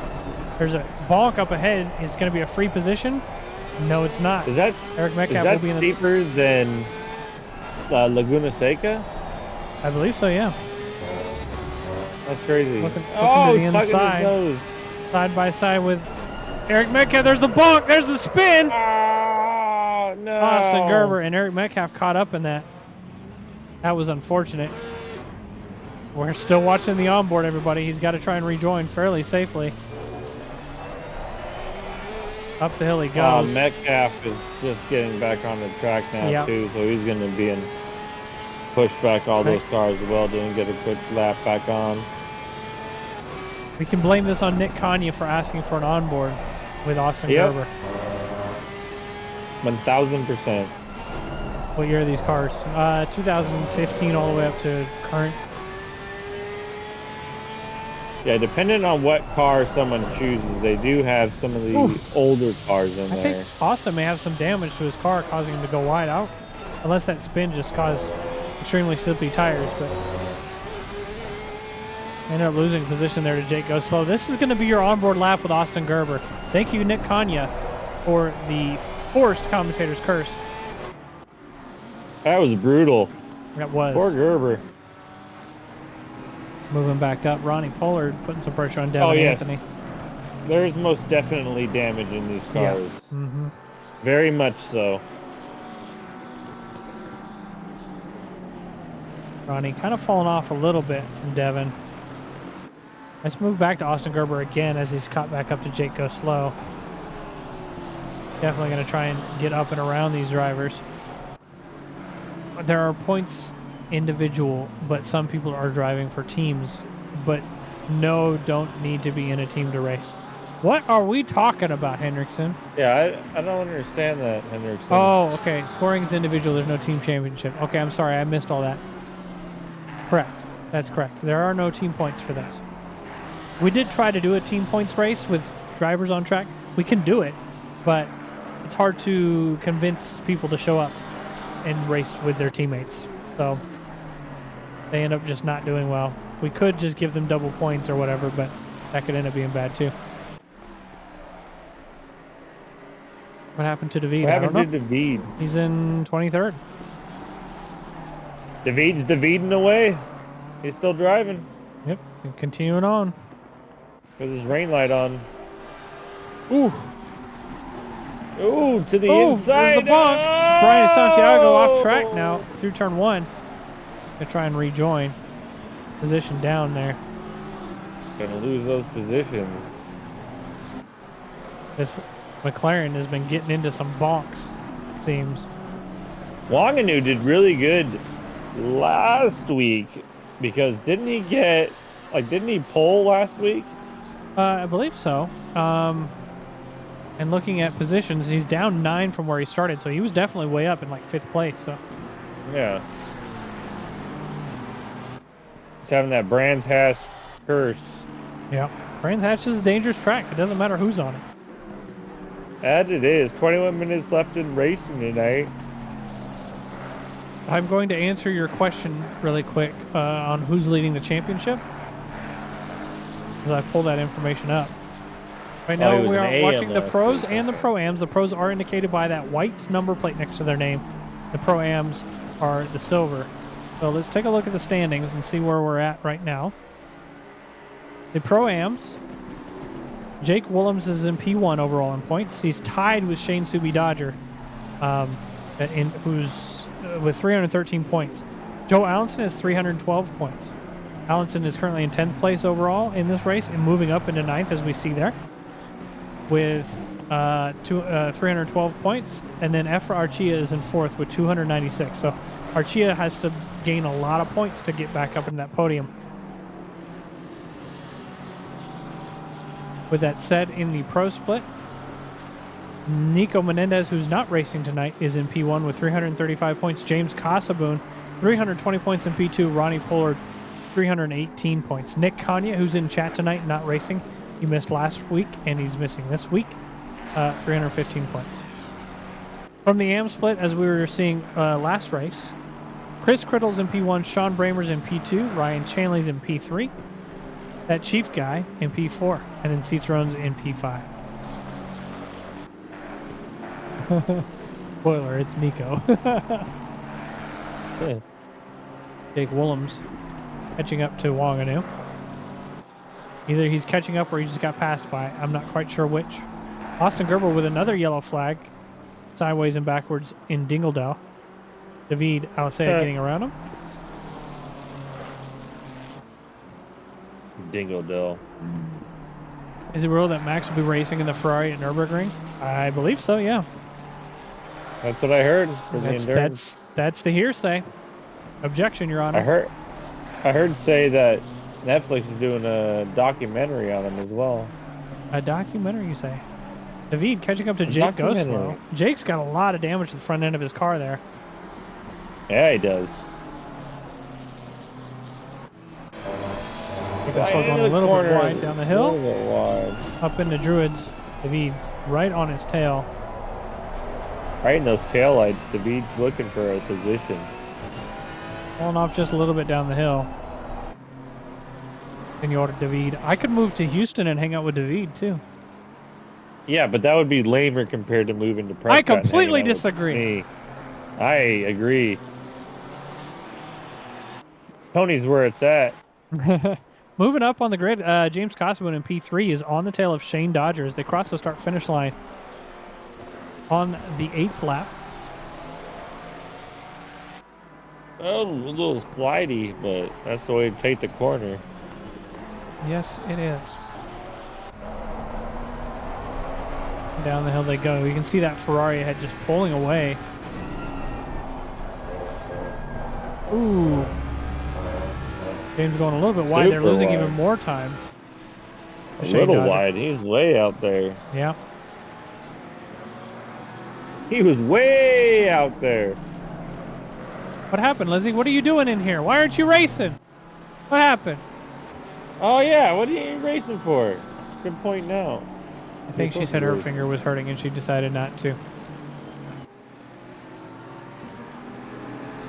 There's a bonk up ahead. It's going to be a free position. No, it's not. Is that Eric Metcalf will be in steeper than Laguna Seca? I believe so, yeah. That's crazy. Looking to the tugging his inside. nose. Side by side with Eric Metcalf. There's the bonk. There's the spin. Oh, no. Austin Gerber and Eric Metcalf caught up in that. That was unfortunate. We're still watching the onboard, everybody. He's got to try and rejoin fairly safely. Up the hill he goes. Metcalf is just getting back on the track now, too, so he's going to be in push back all those cars as well, doing get a quick lap back on. We can blame this on Nick Kanye for asking for an onboard with Austin Gerber. 1000%. What year are these cars? 2015 all the way up to current. Yeah, depending on what car someone chooses, they do have some of the older cars in I there. think Austin may have some damage to his car, causing him to go wide out. Unless that spin just caused extremely slippy tires, but ended up losing position there to Jake Go Slow. This is going to be your onboard lap with Austin Gerber. Thank you, Nick Kanya, for the forced commentator's curse. That was brutal. That was. Poor Gerber. Moving back up, Ronnie Pollard putting some pressure on Devin yes. Anthony. There's most definitely damage in these cars. Yeah. Mm-hmm. Very much so. Ronnie kind of falling off a little bit from Devin. Let's move back to Austin Gerber again as he's caught back up to Jake Go Slow. Definitely going to try and get up and around these drivers. There are points individual, but some people are driving for teams. But no, don't need to be in a team to race. What are we talking about, Hendrickson? Yeah, I don't understand that, Hendrickson. Oh, okay. Scoring is individual. There's no team championship. Okay, I'm sorry. I missed all that. Correct. That's correct. There are no team points for this. We did try to do a team points race with drivers on track. We can do it, but it's hard to convince people to show up and race with their teammates. So they end up just not doing well. We could just give them double points or whatever, but that could end up being bad too. What happened to David? What I don't happened know. to David? He's in 23rd. David's Daviding away. He's still driving. Yep, and continuing on. With his rain light on. Ooh. Ooh, to the inside. There's the bump. Oh! Brian Santiago off track now through turn 1. Gonna try and rejoin. Position down there. Gonna lose those positions. This McLaren has been getting into some bonks, it seems. Wanganoo did really good last week because didn't he pole last week? I believe so. And looking at positions, he's down 9 from where he started, so he was definitely way up in like 5th place. So yeah, he's having that Brands Hatch curse. yeah, Brands Hatch is a dangerous track. It doesn't matter who's on it. And it is 21 minutes left in racing tonight. I'm going to answer your question really quick on who's leading the championship, as I pull that information up. Right now we are watching the pros and the pro-ams. The pros are indicated by that white number plate next to their name. The pro-ams are the silver. So let's take a look at the standings and see where we're at right now. The pro-ams, Jake Willems is in P1 overall in points. He's tied with Shane Subi Dodger, who's with 313 points. Joe Allenson has 312 points. Allenson is currently in 10th place overall in this race and moving up into 9th, as we see there, with 312 points. And then Efra Archia is in 4th with 296. So Archia has to gain a lot of points to get back up in that podium. With that said, in the pro split, Nico Menendez, who's not racing tonight, is in P1 with 335 points. James Casaboon, 320 points in P2. Ronnie Pollard, 318 points. Nick Kanya, who's in chat tonight, not racing. He missed last week, and he's missing this week. 315 points. From the AM split, as we were seeing last race, Chris Criddle's in P1, Sean Bramer's in P2, Ryan Chanley's in P3, that Chief guy in P4, and then Citroen's in P5. Spoiler, it's Nico. Jake Willems catching up to Wanganoo. Either he's catching up or he just got passed by. I'm not quite sure which. Austin Gerber with another yellow flag, sideways and backwards in Dingledale. David Alcea getting around him. Dingledale. Is it real that Max will be racing in the Ferrari at Nürburgring? I believe so, yeah. That's what I heard for the endurance. That's the hearsay. Objection, Your Honor. I heard say that Netflix is doing a documentary on him as well. A documentary, you say? David catching up to Jake Go Slow. Jake's got a lot of damage to the front end of his car there. Yeah, he does. Jake Slow going a little bit wide down the hill. A little bit wide. Up into Druids. David right on his tail. Right in those taillights, David's looking for a position. Falling off just a little bit down the hill. Senor David. I could move to Houston and hang out with David too. Yeah, but that would be lamer compared to moving to Prescott. I completely and hanging out with disagree. me. I agree. Tony's where it's at. Moving up on the grid, James Cosman in P3 is on the tail of Shane Dodger as they cross the start-finish line on the 8th lap. Oh, a little slidey, but that's the way to take the corner. Yes, it is. Down the hill they go. You can see that Ferrari ahead just pulling away. Ooh. James going a little bit wide. They're losing even more time. A little wide. He's way out there. Yeah. He was way out there. What happened, Lizzie? What are you doing in here? Why aren't you racing? What happened? Oh, yeah. What are you racing for? Good point now. I think she said her finger was hurting and she decided not to.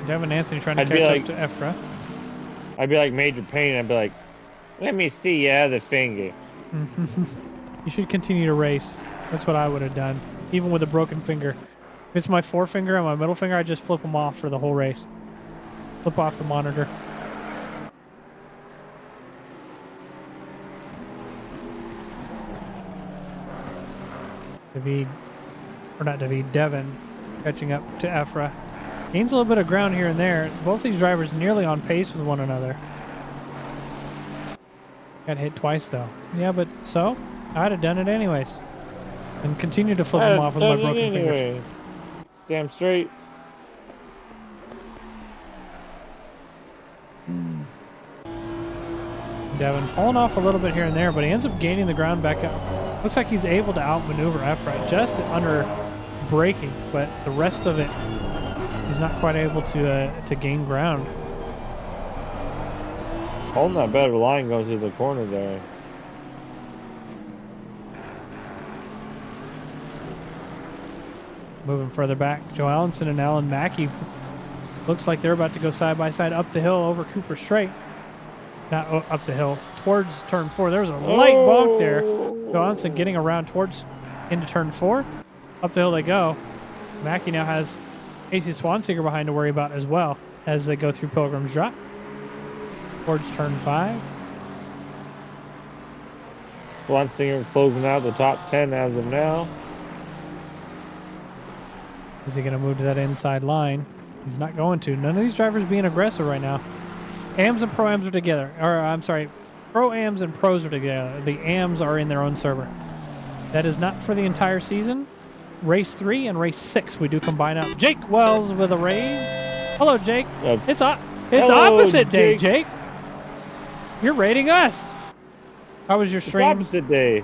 Devin Anthony trying to catch up to Ephra. I'd be like Major Payne. I'd be like, let me see your other finger. You should continue to race. That's what I would have done, even with a broken finger. If it's my forefinger and my middle finger, I just flip them off for the whole race. Flip off the monitor. Devin catching up to Ephra. Gains a little bit of ground here and there. Both these drivers nearly on pace with one another. Got hit twice though. Yeah, but so I'd have done it anyways. And continue to flip them off with my broken fingers. Damn straight. Devin falling off a little bit here and there, but he ends up gaining the ground back up. Looks like he's able to outmaneuver Ephra just under braking, but the rest of it, he's not quite able to gain ground. Holding that better line goes to the corner there. Moving further back, Joe Allenson and Alan Mackey looks like they're about to go side by side up the hill over Cooper Straight. Not up the hill, towards turn 4. There's a light bonk there. Joe Allenson getting around towards into turn 4. Up the hill they go. Mackey now has Casey Swanseeger behind to worry about as well as they go through Pilgrim's Drop towards turn 5. Swanseeger closing out the top 10 as of now. Is he going to move to that inside line? He's not going to. None of these drivers being aggressive right now. AMs and Pro-Ams are together. Or, I'm sorry, Pro-Ams and Pros are together. The AMs are in their own server. That is not for the entire season. Race 3 and Race 6 we do combine up. Jake Wells with a raise. Hello, Jake. It's opposite day, Jake. You're rating us. How was your stream? It's opposite day.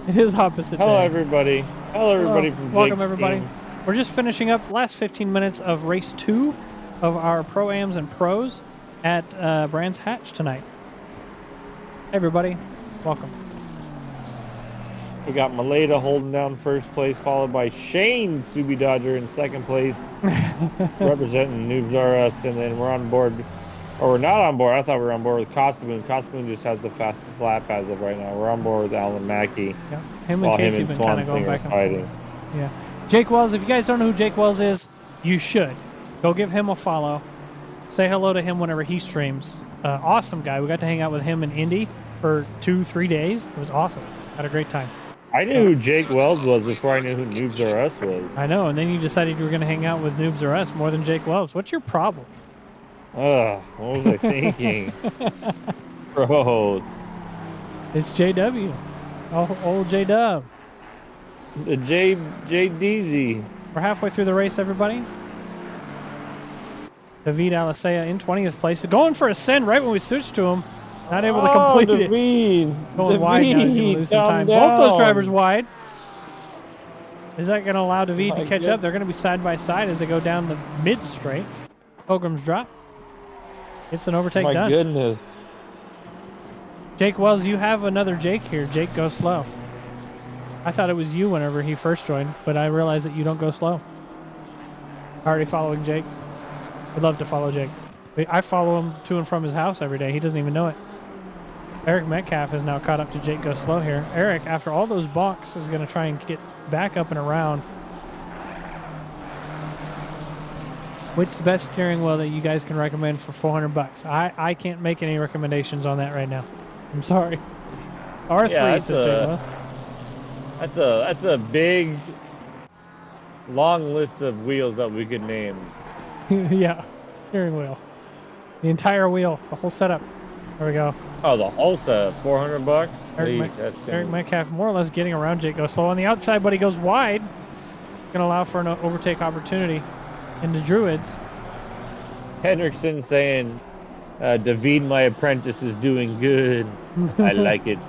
It is opposite day. Hello, everybody. Hello, everybody from Jake's Welcome, everybody. team. We're just finishing up last 15 minutes of Race 2 of our Pro-Ams and Pros at Brands Hatch tonight. Hey, everybody. Welcome. We got Maleda holding down first place, followed by Shane Subi Dodger in second place, representing Noobs R Us, and then we're on board, or we're not on board. I thought we were on board with Cosmoon. Cosmoon just has the fastest lap as of right now. We're on board with Alan Mackey. Yeah, him and Casey have been kind of going back and fighting. forth. Yeah, Jake Wells. If you guys don't know who Jake Wells is, you should go give him a follow. Say hello to him whenever he streams. Awesome guy. We got to hang out with him in Indy for 2-3 days. It was awesome. Had a great time. I knew who Jake Wells was before I knew who Noobs R Us was. I know, and then you decided you were going to hang out with Noobs R Us more than Jake Wells. What's your problem? Ugh, what was I thinking? Gross. It's JW. Oh, old J-Dub. The JDZ. We're halfway through the race, everybody. David Alicea in 20th place. Going for a send right when we switched to him. Not able to complete it. Going wide now. He's going to lose some time. Both those drivers wide. Is that going to allow David to catch up? They're going to be side by side as they go down the mid straight. Pilgrim's Drop. It's an overtake done. My goodness. Jake Wells, you have another Jake here. Jake, go slow. I thought it was you whenever he first joined, but I realized that you don't go slow. Already following Jake. We'd love to follow Jake. I follow him to and from his house every day. He doesn't even know it. Eric Metcalf is now caught up to Jake Go Slow here. Eric, after all those balks, is going to try and get back up and around. Which the best steering wheel that you guys can recommend for $400? I can't make any recommendations on that right now. I'm sorry. R3 Yeah, says that's a big, long list of wheels that we could name. Yeah, steering wheel. The entire wheel, the whole setup. There we go. Oh, the whole set, $400. Eric Metcalf more or less getting around Jake Go Slow on the outside, but he goes wide. Going to allow for an overtake opportunity into Druids. Hendrickson saying, David, my apprentice, is doing good. I like it.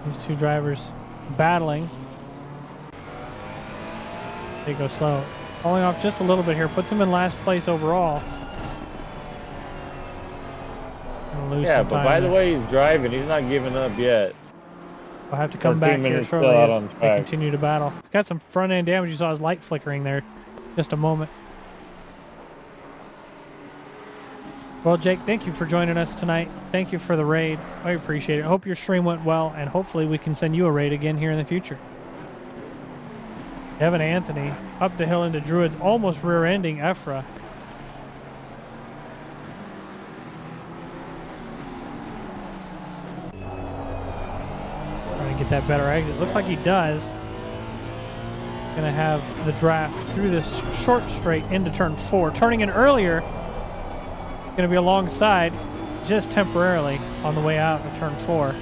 These two drivers battling. They go slow. Falling off just a little bit here. Puts him in last place overall. Yeah, but by the way he's driving, he's not giving up yet. I'll have to come back here shortly as they continue to battle. He's got some front end damage. You saw his light flickering there. Just a moment. Well, Jake, thank you for joining us tonight. Thank you for the raid. I appreciate it. I hope your stream went well, and hopefully we can send you a raid again here in the future. Evan Anthony up the hill into Druids, almost rear-ending Ephra. Trying to get that better exit. Looks like he does. Gonna have the draft through this short straight into turn 4. Turning in earlier. Gonna be alongside just temporarily on the way out of turn 4.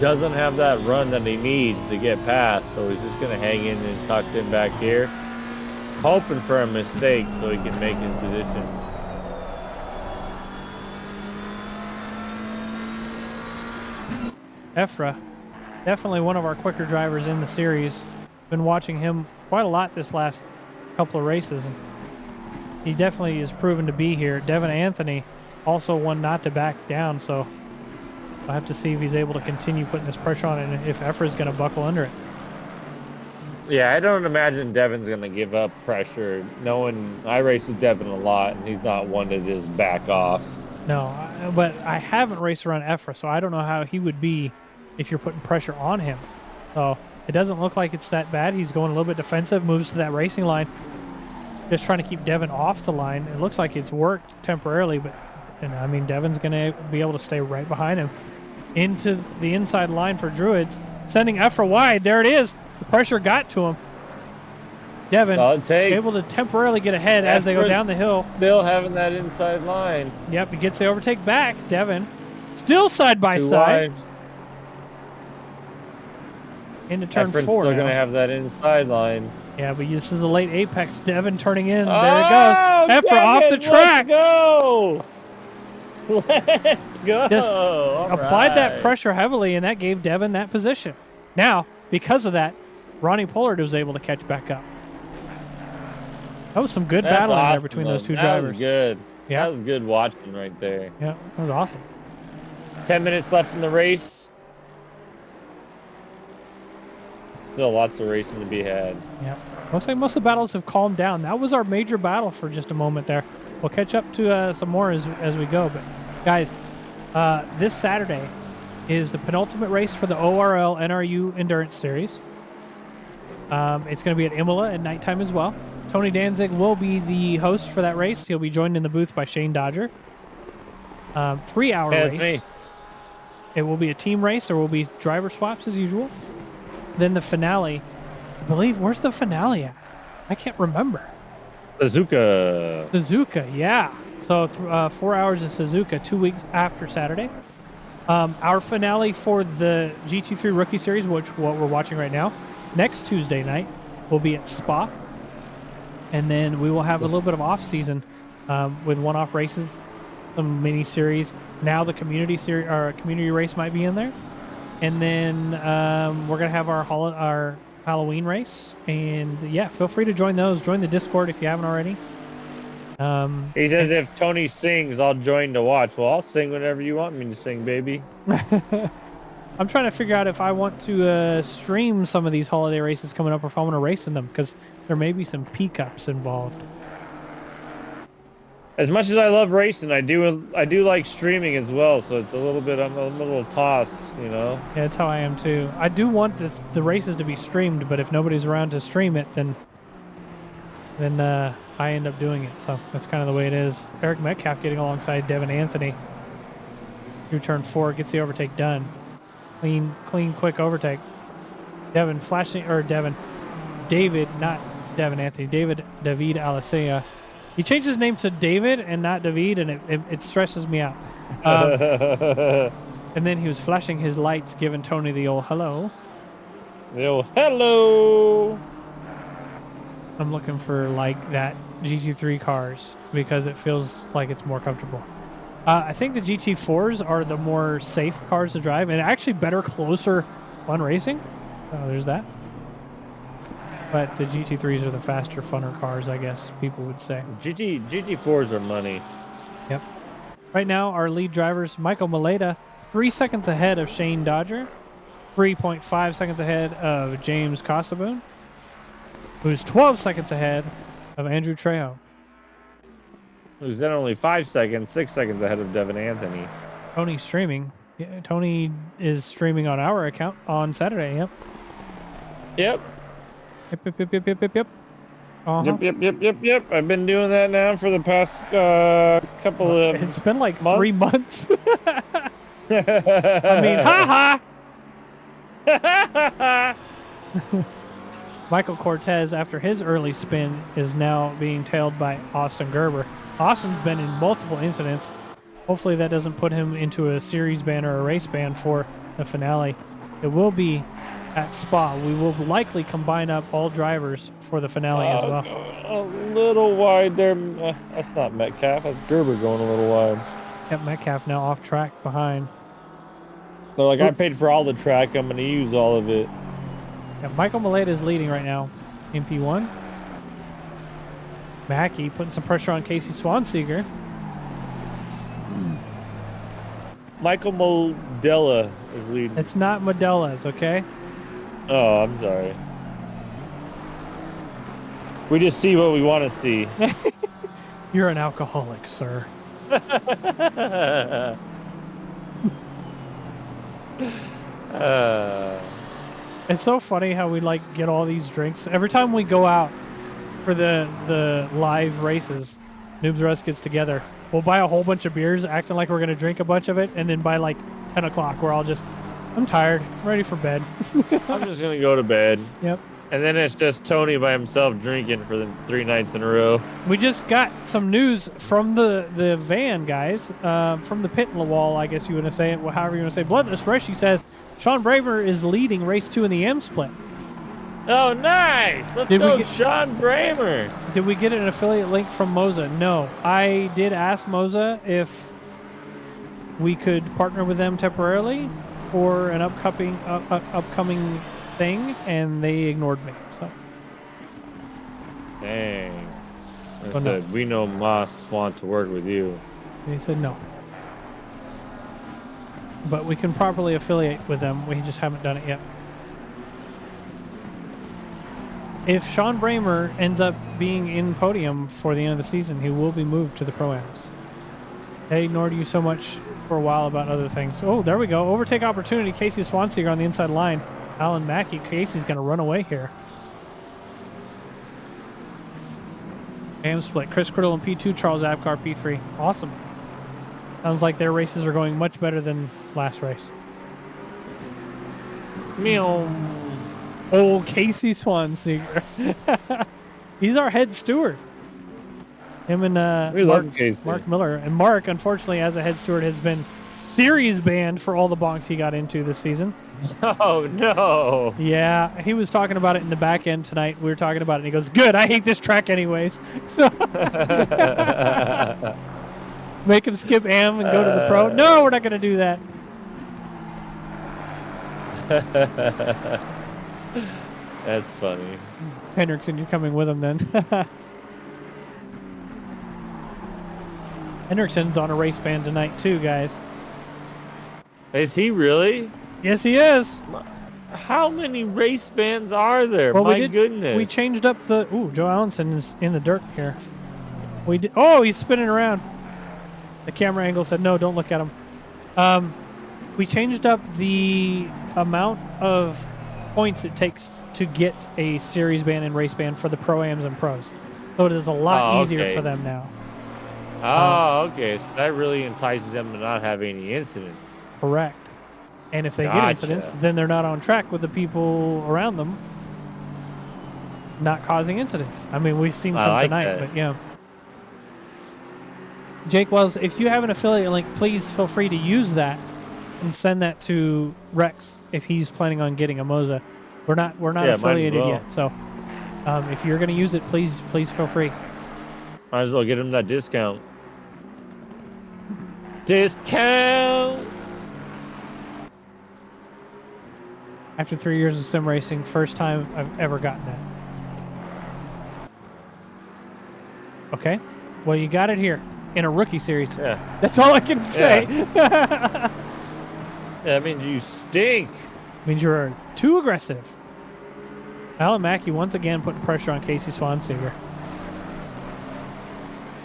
Doesn't have that run that he needs to get past, so he's just gonna hang in and tucked in back here, hoping for a mistake so he can make his position. Ephra, definitely one of our quicker drivers in the series. Been watching him quite a lot this last couple of races, and he definitely is proven to be here. Devin Anthony, also one not to back down, so I'll have to see if he's able to continue putting this pressure on it and if Ephra's going to buckle under it. Yeah, I don't imagine Devin's going to give up pressure. Knowing I race with Devin a lot, and he's not one to just back off. No, but I haven't raced around Ephra, so I don't know how he would be if you're putting pressure on him. So it doesn't look like it's that bad. He's going a little bit defensive, moves to that racing line. Just trying to keep Devin off the line. It looks like it's worked temporarily, but I mean, Devin's going to be able to stay right behind him into the inside line for Druids, sending Ephra wide. There it is. The pressure got to him. Devin able to temporarily get ahead as they go down the hill. Still having that inside line. Yep, he gets the overtake back. Devin still side by side. Into turn 4 still going to have that inside line. Yeah, but this is the late apex. Devin turning in. There it goes. Ephra off the track. Let's go. Let's go. Just applied that pressure heavily, and that gave Devin that position. Now, because of that, Ronnie Pollard was able to catch back up. That was some good battling there between those two drivers. That was good. Yeah. That was good watching right there. Yeah, that was awesome. 10 minutes left in the race. Still lots of racing to be had. Yeah. Looks like most of the battles have calmed down. That was our major battle for just a moment there. We'll catch up to some more as we go. But, guys, this Saturday is the penultimate race for the ORL NRU Endurance Series. It's going to be at Imola at nighttime as well. Tony Danzig will be the host for that race. He'll be joined in the booth by Shane Dodger. 3-hour race. Me. It will be a team race. There will be driver swaps as usual. Then the finale. I believe, where's the finale at? I can't remember. Suzuka, yeah. So 4 hours in Suzuka, 2 weeks after Saturday. Our finale for the GT3 Rookie Series, which what we're watching right now, next Tuesday night will be at Spa. And then we will have a little bit of off-season with one-off races, some mini-series. Now the community series, our community race might be in there. And then we're going to have our Halloween race. And, yeah, feel free to join those. Join the Discord if you haven't already. He says if Tony sings, I'll join to watch. Well, I'll sing whatever you want me to sing, baby. I'm trying to figure out if I want to stream some of these holiday races coming up or if I want to race in them because there may be some P-Cups involved. As much as I love racing, I do like streaming as well. So it's a little bit. I'm a little tossed, you know. Yeah, that's how I am too. I do want the races to be streamed, but if nobody's around to stream it, then I end up doing it. So that's kind of the way it is. Eric Metcalf getting alongside Devin Anthony through turn 4, gets the overtake done. Clean, quick overtake. David, not Devin Anthony, David Alicia. He changed his name to David and not David, and it stresses me out. And then he was flashing his lights, giving Tony the old hello. The old hello. I'm looking for like that GT3 cars because it feels like it's more comfortable. I think the GT4s are the more safe cars to drive and actually better, closer, fun racing. There's that. But the GT3s are the faster, funner cars, I guess people would say. GT4s are money. Yep. Right now, our lead drivers, Michael Maleta, 3 seconds ahead of Shane Dodger, 3.5 seconds ahead of James Costaboon, who's 12 seconds ahead of Andrew Trejo. Who's then only 6 seconds ahead of Devin Anthony. Tony's streaming. Yeah, Tony is streaming on our account on Saturday. Yep. Yep. Yep. Uh-huh. Yep. I've been doing that now for the past couple of It's been like months. 3 months. I mean, ha. Michael Cortez, after his early spin, is now being tailed by Austin Gerber. Austin's been in multiple incidents. Hopefully that doesn't put him into a series ban or a race ban for the finale. It will be at Spa. We will likely combine up all drivers for the finale as well. A little wide there. That's not Metcalf. That's Gerber going a little wide. Yep, Metcalf now off track behind. So like, I paid for all the track. I'm going to use all of it. Yeah, Michael Maleta is leading right now in P1. Mackey putting some pressure on Casey Swanseeger. Michael Modella is leading. It's not Modella's, okay? Oh, I'm sorry. We just see what we want to see. You're an alcoholic, sir. It's so funny how we like get all these drinks. Every time we go out for the live races, Noobs R Us gets together. We'll buy a whole bunch of beers, acting like we're going to drink a bunch of it, and then by like 10 o'clock, we're all just, I'm tired, I'm ready for bed. I'm just going to go to bed. Yep. And then it's just Tony by himself drinking for the 3 nights in a row. We just got some news from the van, guys, from the pit wall, I guess you want to say it, however you want to say. Bloodless Freshy says Sean Braver is leading race 2 in the M split. Oh, nice! Let's go, Sean Bramer. Did we get an affiliate link from Moza? No. I did ask Moza if we could partner with them temporarily for an upcoming thing, and they ignored me. So. Dang. I said, we know Moss want to work with you. They said no. But we can properly affiliate with them. We just haven't done it yet. If Sean Bramer ends up being in podium for the end of the season, he will be moved to the Pro-Ams. They ignored you so much for a while about other things. Oh, there we go. Overtake opportunity. Casey Swanseeger on the inside line. Alan Mackey. Casey's going to run away here. AM split. Chris Criddle in P2. Charles Abkar P3. Awesome. Sounds like their races are going much better than last race. Meow. Oh, Casey Swanseeger. He's our head steward. Him and Mark Miller. And Mark, unfortunately, as a head steward, has been series banned for all the bonks he got into this season. Oh, no. Yeah, he was talking about it in the back end tonight. We were talking about it, and he goes, good, I hate this track anyways. So make him skip AM and go to the Pro. No, we're not going to do that. That's funny. Hendrickson, you're coming with him then. Hendrickson's on a race ban tonight too, guys. Is he really? Yes, he is. How many race bans are there? Well, My goodness. We changed up the... Ooh, Joe Allenson is in the dirt here. We did. Oh, he's spinning around. The camera angle said no. Don't look at him. We changed up the amount of points it takes to get a series ban and race ban for the pro-ams and pros, so it is a lot easier for them now. Oh, okay. So that really entices them to not have any incidents. Correct. And if they get incidents, then they're not on track with the people around them, not causing incidents. I mean, we've seen some tonight, but yeah. Jake Wells, if you have an affiliate link, please feel free to use that and send that to Rex if he's planning on getting a Moza. We're not affiliated yet, so if you're going to use it, please feel free. Might as well get him that discount. Discount. After 3 years of sim racing, first time I've ever gotten that. Okay, well you got it here in a rookie series. Yeah, that's all I can say. Yeah. That means you stink. Means you're too aggressive. Alan Mackey once again putting pressure on Casey Swanseger.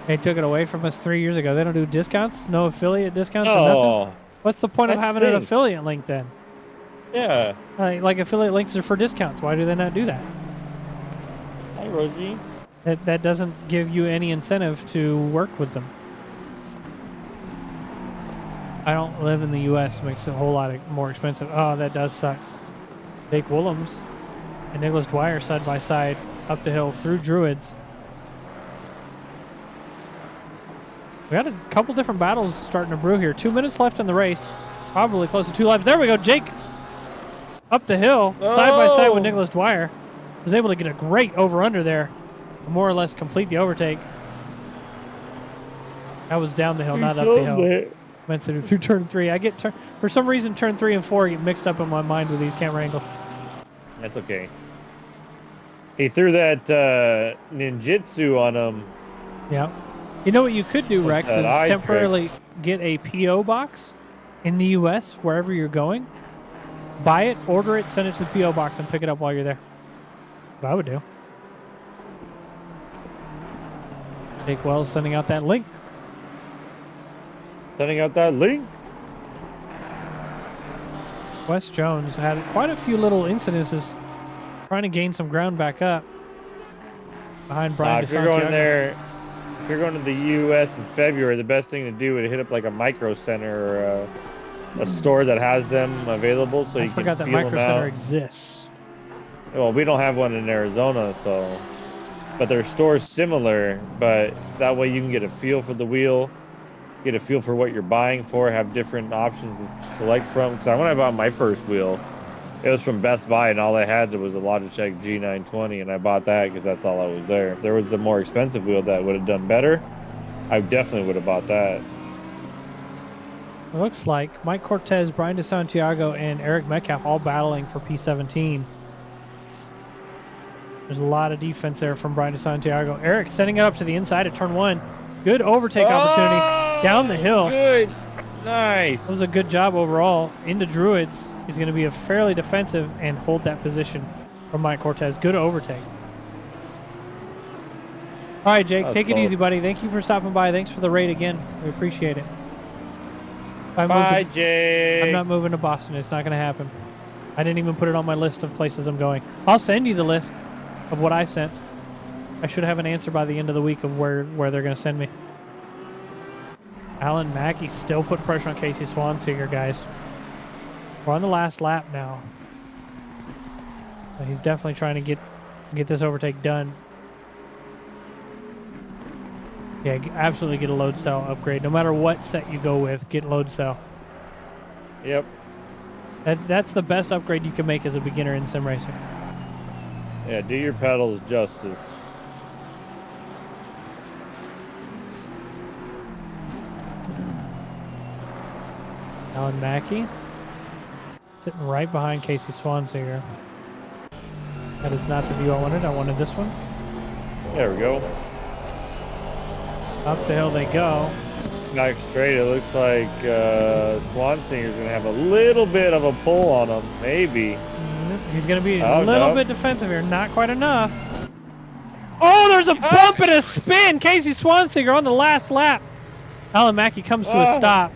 They took it away from us 3 years ago. They don't do discounts? No affiliate discounts or nothing? What's the point of having an affiliate link then? Yeah. Like affiliate links are for discounts. Why do they not do that? Hi, Rosie. That doesn't give you any incentive to work with them. I don't live in the U.S. It makes it a whole lot more expensive. Oh, that does suck. Jake Willems and Nicholas Dwyer side by side up the hill through Druids. We got a couple different battles starting to brew here. 2 minutes left in the race. Probably close to 2 laps. There we go. Jake up the hill side by side with Nicholas Dwyer. Was able to get a great over-under there. More or less complete the overtake. That was down the hill, not up the hill. Went through turn 3. I get for some reason turn 3 and 4 get mixed up in my mind with these camera angles. That's okay. He threw that ninjutsu on him. Yeah. You know what you could do, Rex, is temporarily get a PO box in the U.S. wherever you're going. Buy it, order it, send it to the PO box, and pick it up while you're there. What I would do. Jake Wells sending out that link. Sending out that link. Wes Jones had quite a few little incidences trying to gain some ground back up behind Brian if you're going there, if you're going to the U.S. in February, the best thing to do would hit up like a micro center or a store that has them available, so you can feel them out. I forgot that micro center exists. Well, we don't have one in Arizona, so. But there's stores similar, but that way you can get a feel for the wheel, get a feel for what you're buying for, have different options to select from. Because when I bought my first wheel, it was from Best Buy, and all I had was a Logitech G920, and I bought that because that's all that was there. If there was a more expensive wheel that would have done better, I definitely would have bought that. It looks like Mike Cortez, Brian DeSantiago, and Eric Metcalf all battling for P17. There's a lot of defense there from Brian DeSantiago. Eric setting it up to the inside of turn 1. Good overtake opportunity down the hill. Good. Nice. That was a good job overall. Into Druids. He's going to be a fairly defensive and hold that position from Mike Cortez. Good overtake. All right, Jake, take it easy, buddy. Thank you for stopping by. Thanks for the raid again. We appreciate it. Bye, Jake. I'm not moving to Boston. It's not going to happen. I didn't even put it on my list of places I'm going. I'll send you the list of what I sent. I should have an answer by the end of the week of where they're going to send me. Alan Mackey still put pressure on Casey Swanseger, guys. We're on the last lap now. But he's definitely trying to get this overtake done. Yeah, absolutely get a load cell upgrade. No matter what set you go with, get load cell. Yep. That's the best upgrade you can make as a beginner in sim racing. Yeah, do your pedals justice. Alan Mackey sitting right behind Casey Swanseger. That is not the view I wanted. I wanted this one. There we go. Up the hill they go. Not straight. It looks like Swansinger's going to have a little bit of a pull on him. Maybe. He's going to be a little bit defensive here. Not quite enough. Oh, there's a bump and a spin. Casey Swansiger on the last lap. Alan Mackey comes to a stop.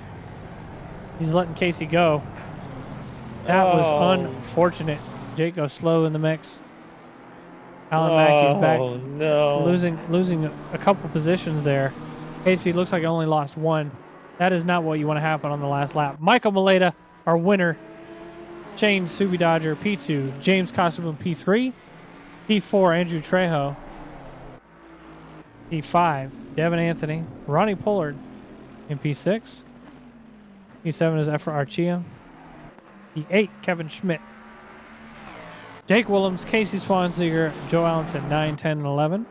He's letting Casey go. That was unfortunate. Jake goes slow in the mix. Alan Mackey's back. Oh, no. Losing a couple positions there. Casey looks like he only lost one. That is not what you want to happen on the last lap. Michael Maleta, our winner. Shane Subi Dodger, P2. James Kosovoon, P3. P4, Andrew Trejo. P5, Devin Anthony. Ronnie Pollard in P6. P7 is Efra Archia. P8, Kevin Schmidt. Jake Willems, Casey Swansiger, Joe Allenson, 9, 10, and 11.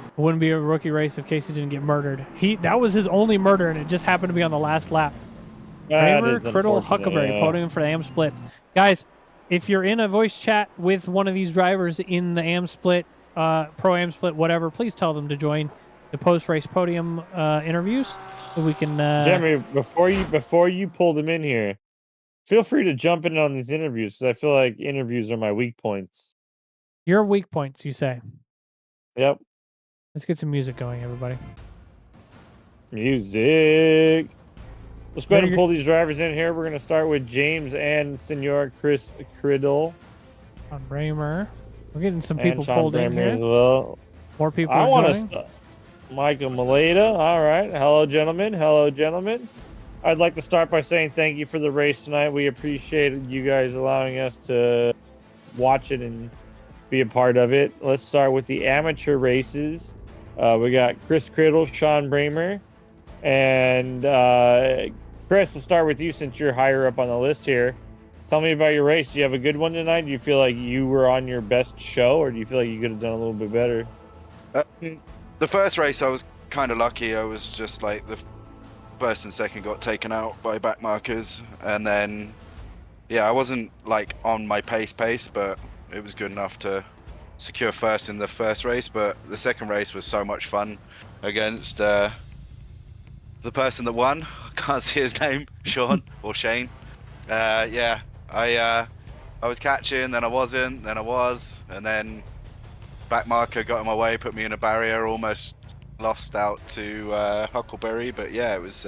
It wouldn't be a rookie race if Casey didn't get murdered. That was his only murder, and it just happened to be on the last lap. Kramer, Criddle, Huckleberry, podium for the AM splits. Guys, if you're in a voice chat with one of these drivers in the AM split, pro AM split, whatever, please tell them to join the post-race podium interviews so we can. Jeremy, before you pull them in here, feel free to jump in on these interviews because I feel like interviews are my weak points. Your weak points, you say? Yep. Let's get some music going, everybody. Music. Let's go ahead and pull these drivers in here. We're going to start with James and Senor Chris Criddle. Sean Bramer. We're getting some people pulled in here. As well. More people I want to Michael Maleta. All right. Hello, gentlemen. Hello, gentlemen. I'd like to start by saying thank you for the race tonight. We appreciate you guys allowing us to watch it and be a part of it. Let's start with the amateur races. We got Chris Criddle, Sean Bramer, and Chris, let's start with you since you're higher up on the list here. Tell me about your race. Do you have a good one tonight? Do you feel like you were on your best show, or do you feel like you could have done a little bit better? The first race, I was kind of lucky. I was just like the first and second got taken out by back markers. And then, yeah, I wasn't like on my pace, but it was good enough to secure first in the first race. But the second race was so much fun against the person that won. I can't see his name, Sean or Shane. Yeah, I was catching, then I wasn't, then I was, and then back marker got in my way, put me in a barrier, almost lost out to Huckleberry. But yeah, it was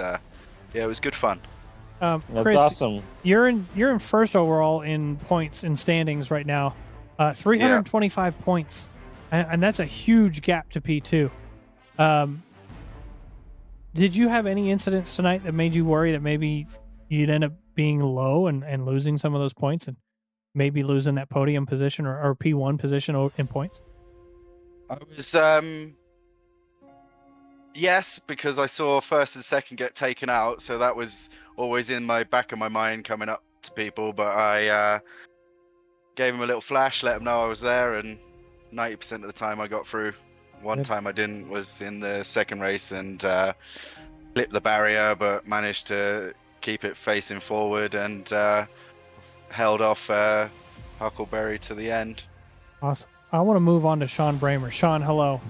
good fun. That's Chris, awesome. You're in first overall in points and standings right now. 325 points, and that's a huge gap to P2. Did you have any incidents tonight that made you worry that maybe you'd end up being low and losing some of those points and maybe losing that podium position or P1 position in points? I was, yes, because I saw first and second get taken out, so that was always in my back of my mind coming up to people, but I gave him a little flash, let him know I was there, and 90% of the time I got through. One time I didn't was in the second race and flipped the barrier, but managed to keep it facing forward and held off Huckleberry to the end. Awesome. I want to move on to Sean Bramer. Sean, hello.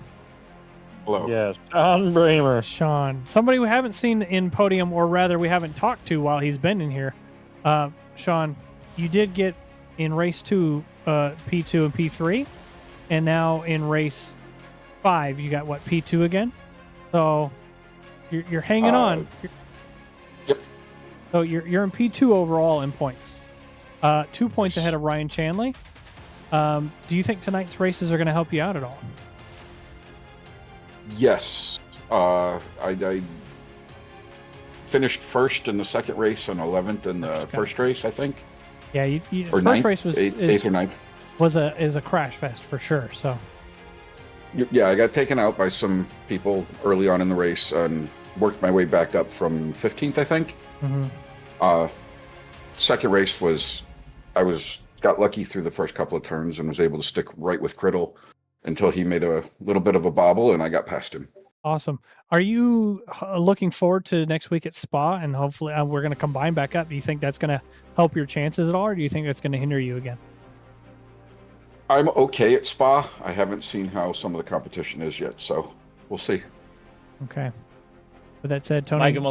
Hello. Yes, Sean Bramer. Sean, somebody we haven't seen in podium, or rather we haven't talked to while he's been in here. Sean, you did get in race 2 P2 and P3, and now in race 5 you got what, P2 again? So you're hanging on. Yep. So you're in P2 overall in points. 2 points ahead of Ryan Chanley. Do you think tonight's races are going to help you out at all? Yes. I finished first in the second race and 11th in the first race, I think. Yeah, or first ninth, race was eighth or ninth. is a crash fest for sure. So yeah, I got taken out by some people early on in the race and worked my way back up from 15th, I think. Mm-hmm. Second race got lucky through the first couple of turns and was able to stick right with Criddle until he made a little bit of a bobble and I got past him. Awesome. Are you looking forward to next week at Spa, and hopefully we're going to combine back up? Do you think that's going to help your chances at all, or do you think that's going to hinder you again? I'm okay at Spa. I haven't seen how some of the competition is yet, so we'll see. Okay. With that said, Tony, Michael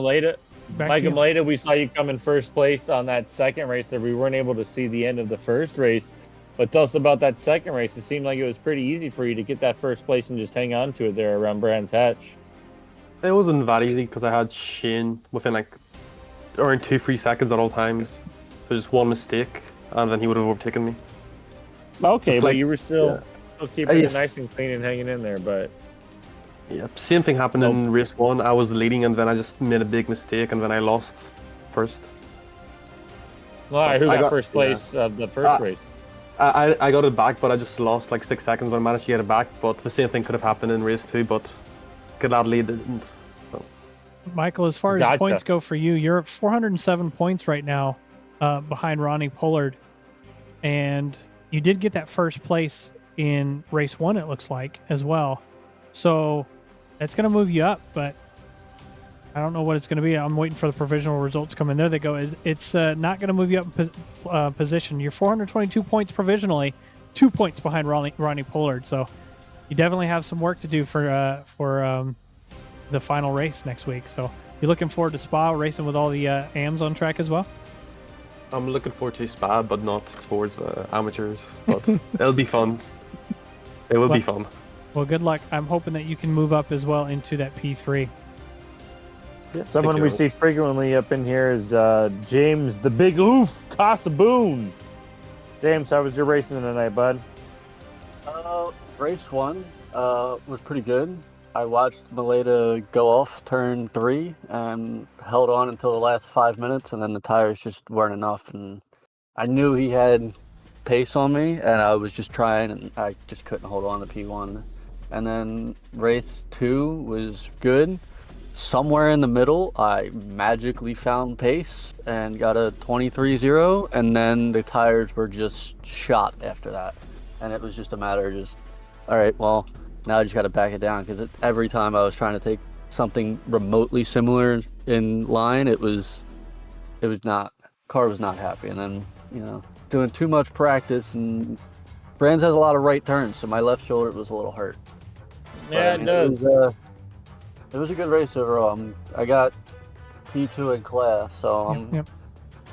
Maleta, we saw you come in first place on that second race that we weren't able to see the end of the first race. But tell us about that second race. It seemed like it was pretty easy for you to get that first place and just hang on to it there around Brands Hatch. It wasn't that easy because I had Shane within like around 2-3 seconds at all times. So just one mistake, and then he would have overtaken me. Okay, Just but like- you were still keeping Yes. it nice and clean and hanging in there. But Yeah, same thing happened in race 1. I was leading, and then I just made a big mistake, and then I lost first. well, who I got got- first place the first race? I got it back, but I just lost like 6 seconds, but I managed to get it back. But the same thing could have happened in race 2, but gladly didn't. So. Michael, as far as Gotcha. points go for you, you're at 407 points right now behind Ronnie Pollard. And you did get that first place in race 1, it looks like, as well. So that's going to move you up, but I don't know what it's going to be. I'm waiting for the provisional results to come in. There they go. It's not going to move you up in position. You're 422 points provisionally, 2 points behind Ronnie Pollard. So you definitely have some work to do for the final race next week. So you looking forward to Spa racing with all the AMs on track as well? I'm looking forward to Spa, but not towards amateurs. But it'll be fun. It will be fun. Well, good luck. I'm hoping that you can move up as well into that P3. Yeah, Someone we see frequently up in here is James the Big Oof Casaboon. James, how was your racing tonight, bud? Race 1 was pretty good. I watched Maleta go off turn 3 and held on until the last 5 minutes, and then the tires just weren't enough. And I knew he had pace on me, and I was just trying, and I just couldn't hold on to P1. And then race 2 was good. Somewhere in the middle, I magically found pace and got a 23.0, and then the tires were just shot after that. And it was just a matter of just, all right, well, now I just got to back it down, because every time I was trying to take something remotely similar in line, it was not, car was not happy. And then, doing too much practice, and Brands has a lot of right turns, so my left shoulder was a little hurt. Yeah, But, it does. It was a good race overall. I got P2 in class, so Yep.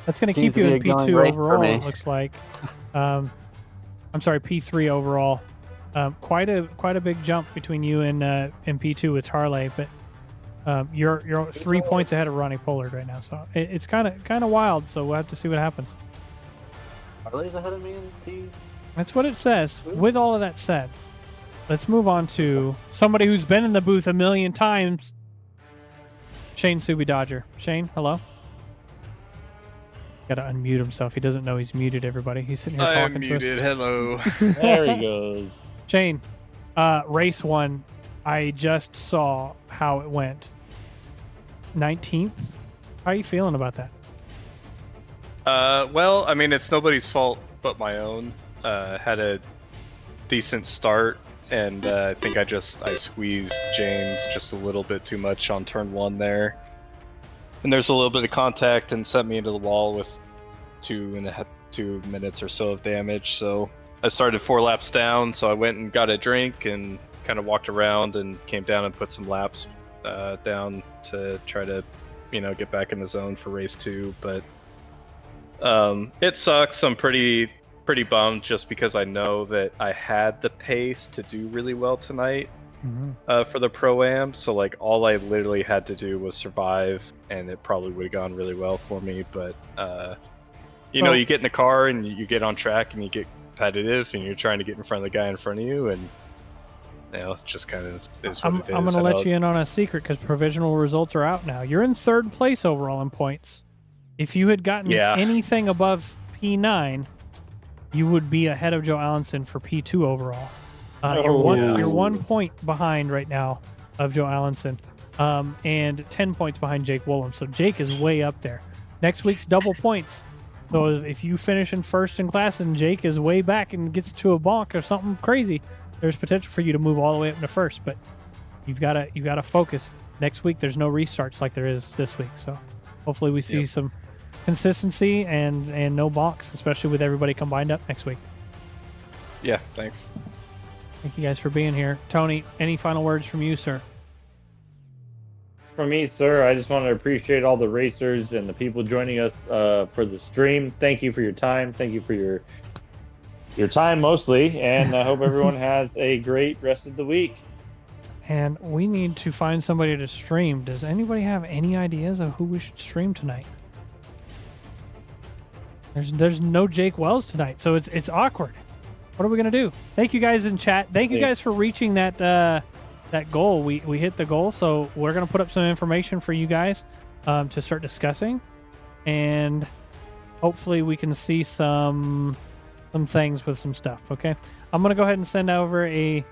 That's going to seems keep you to in be a going P2 rate for overall, me. it looks like. I'm sorry, P3 overall. Quite a big jump between you and P2 with Tarley, but you're 3 points ahead of Ronnie Pollard right now. So it's kind of wild. So we'll have to see what happens. Harley's ahead of me in P. That's what it says. With all of that said, let's move on to somebody who's been in the booth a million times. Shane Subi Dodger. Shane, hello. Got to unmute himself. He doesn't know he's muted. Everybody. He's sitting here I am talking to muted. us. Hello. There he goes. Shane, race 1. I just saw how it went. 19th. How are you feeling about that? Well, I mean, it's nobody's fault but my own. Had a decent start, and I think I squeezed James just a little bit too much on turn 1 there. And there's a little bit of contact and sent me into the wall with 2 minutes or so of damage. So I started 4 laps down, so I went and got a drink and kind of walked around and came down and put some laps down to try to, get back in the zone for race 2. But it sucks. I'm pretty bummed just because I know that I had the pace to do really well tonight for the Pro-Am. So like all I literally had to do was survive, and it probably would have gone really well for me. But you get in the car and you get on track and you get competitive and you're trying to get in front of the guy in front of you, and it just kind of is what it is. I'm going to let you in on a secret because provisional results are out now. You're in 3rd place overall in points. If you had gotten anything above P9, you would be ahead of Joe Allenson for P2 overall. You're 1 point behind right now of Joe Allenson, and 10 points behind Jake Woolham. So Jake is way up there. Next week's double points. So if you finish in 1st in class and Jake is way back and gets to a bonk or something crazy, there's potential for you to move all the way up into 1st. But you've got to focus. Next week there's no restarts like there is this week. So hopefully we see some consistency and no bonks, especially with everybody combined up next week. Yeah, thanks. Thank you guys for being here. Tony, any final words from you, sir? For me, sir, I just want to appreciate all the racers and the people joining us for the stream. Thank you for your time. Thank you for your Your time mostly, and I hope everyone has a great rest of the week. And we need to find somebody to stream. Does anybody have any ideas of who we should stream tonight? There's no Jake Wells tonight, so it's awkward. What are we gonna do? Thank you guys in chat. Thank you guys for reaching that goal. We hit the goal, so we're gonna put up some information for you guys to start discussing, and hopefully we can see some things with some stuff. Okay, I'm gonna go ahead and send over a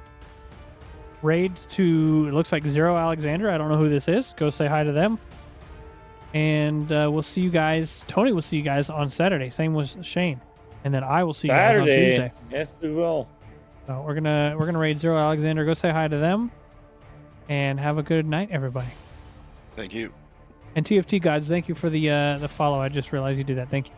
raid to, it looks like Zero Alexander. I don't know who this is. Go say hi to them. And we'll see you guys. Tony will see you guys on Saturday. Same with Shane. And then I will see you guys on Tuesday. Yes, we will. So we're gonna raid Zero Alexander. Go say hi to them. And have a good night, everybody. Thank you. And TFT guys, thank you for the follow. I just realized you did that. Thank you.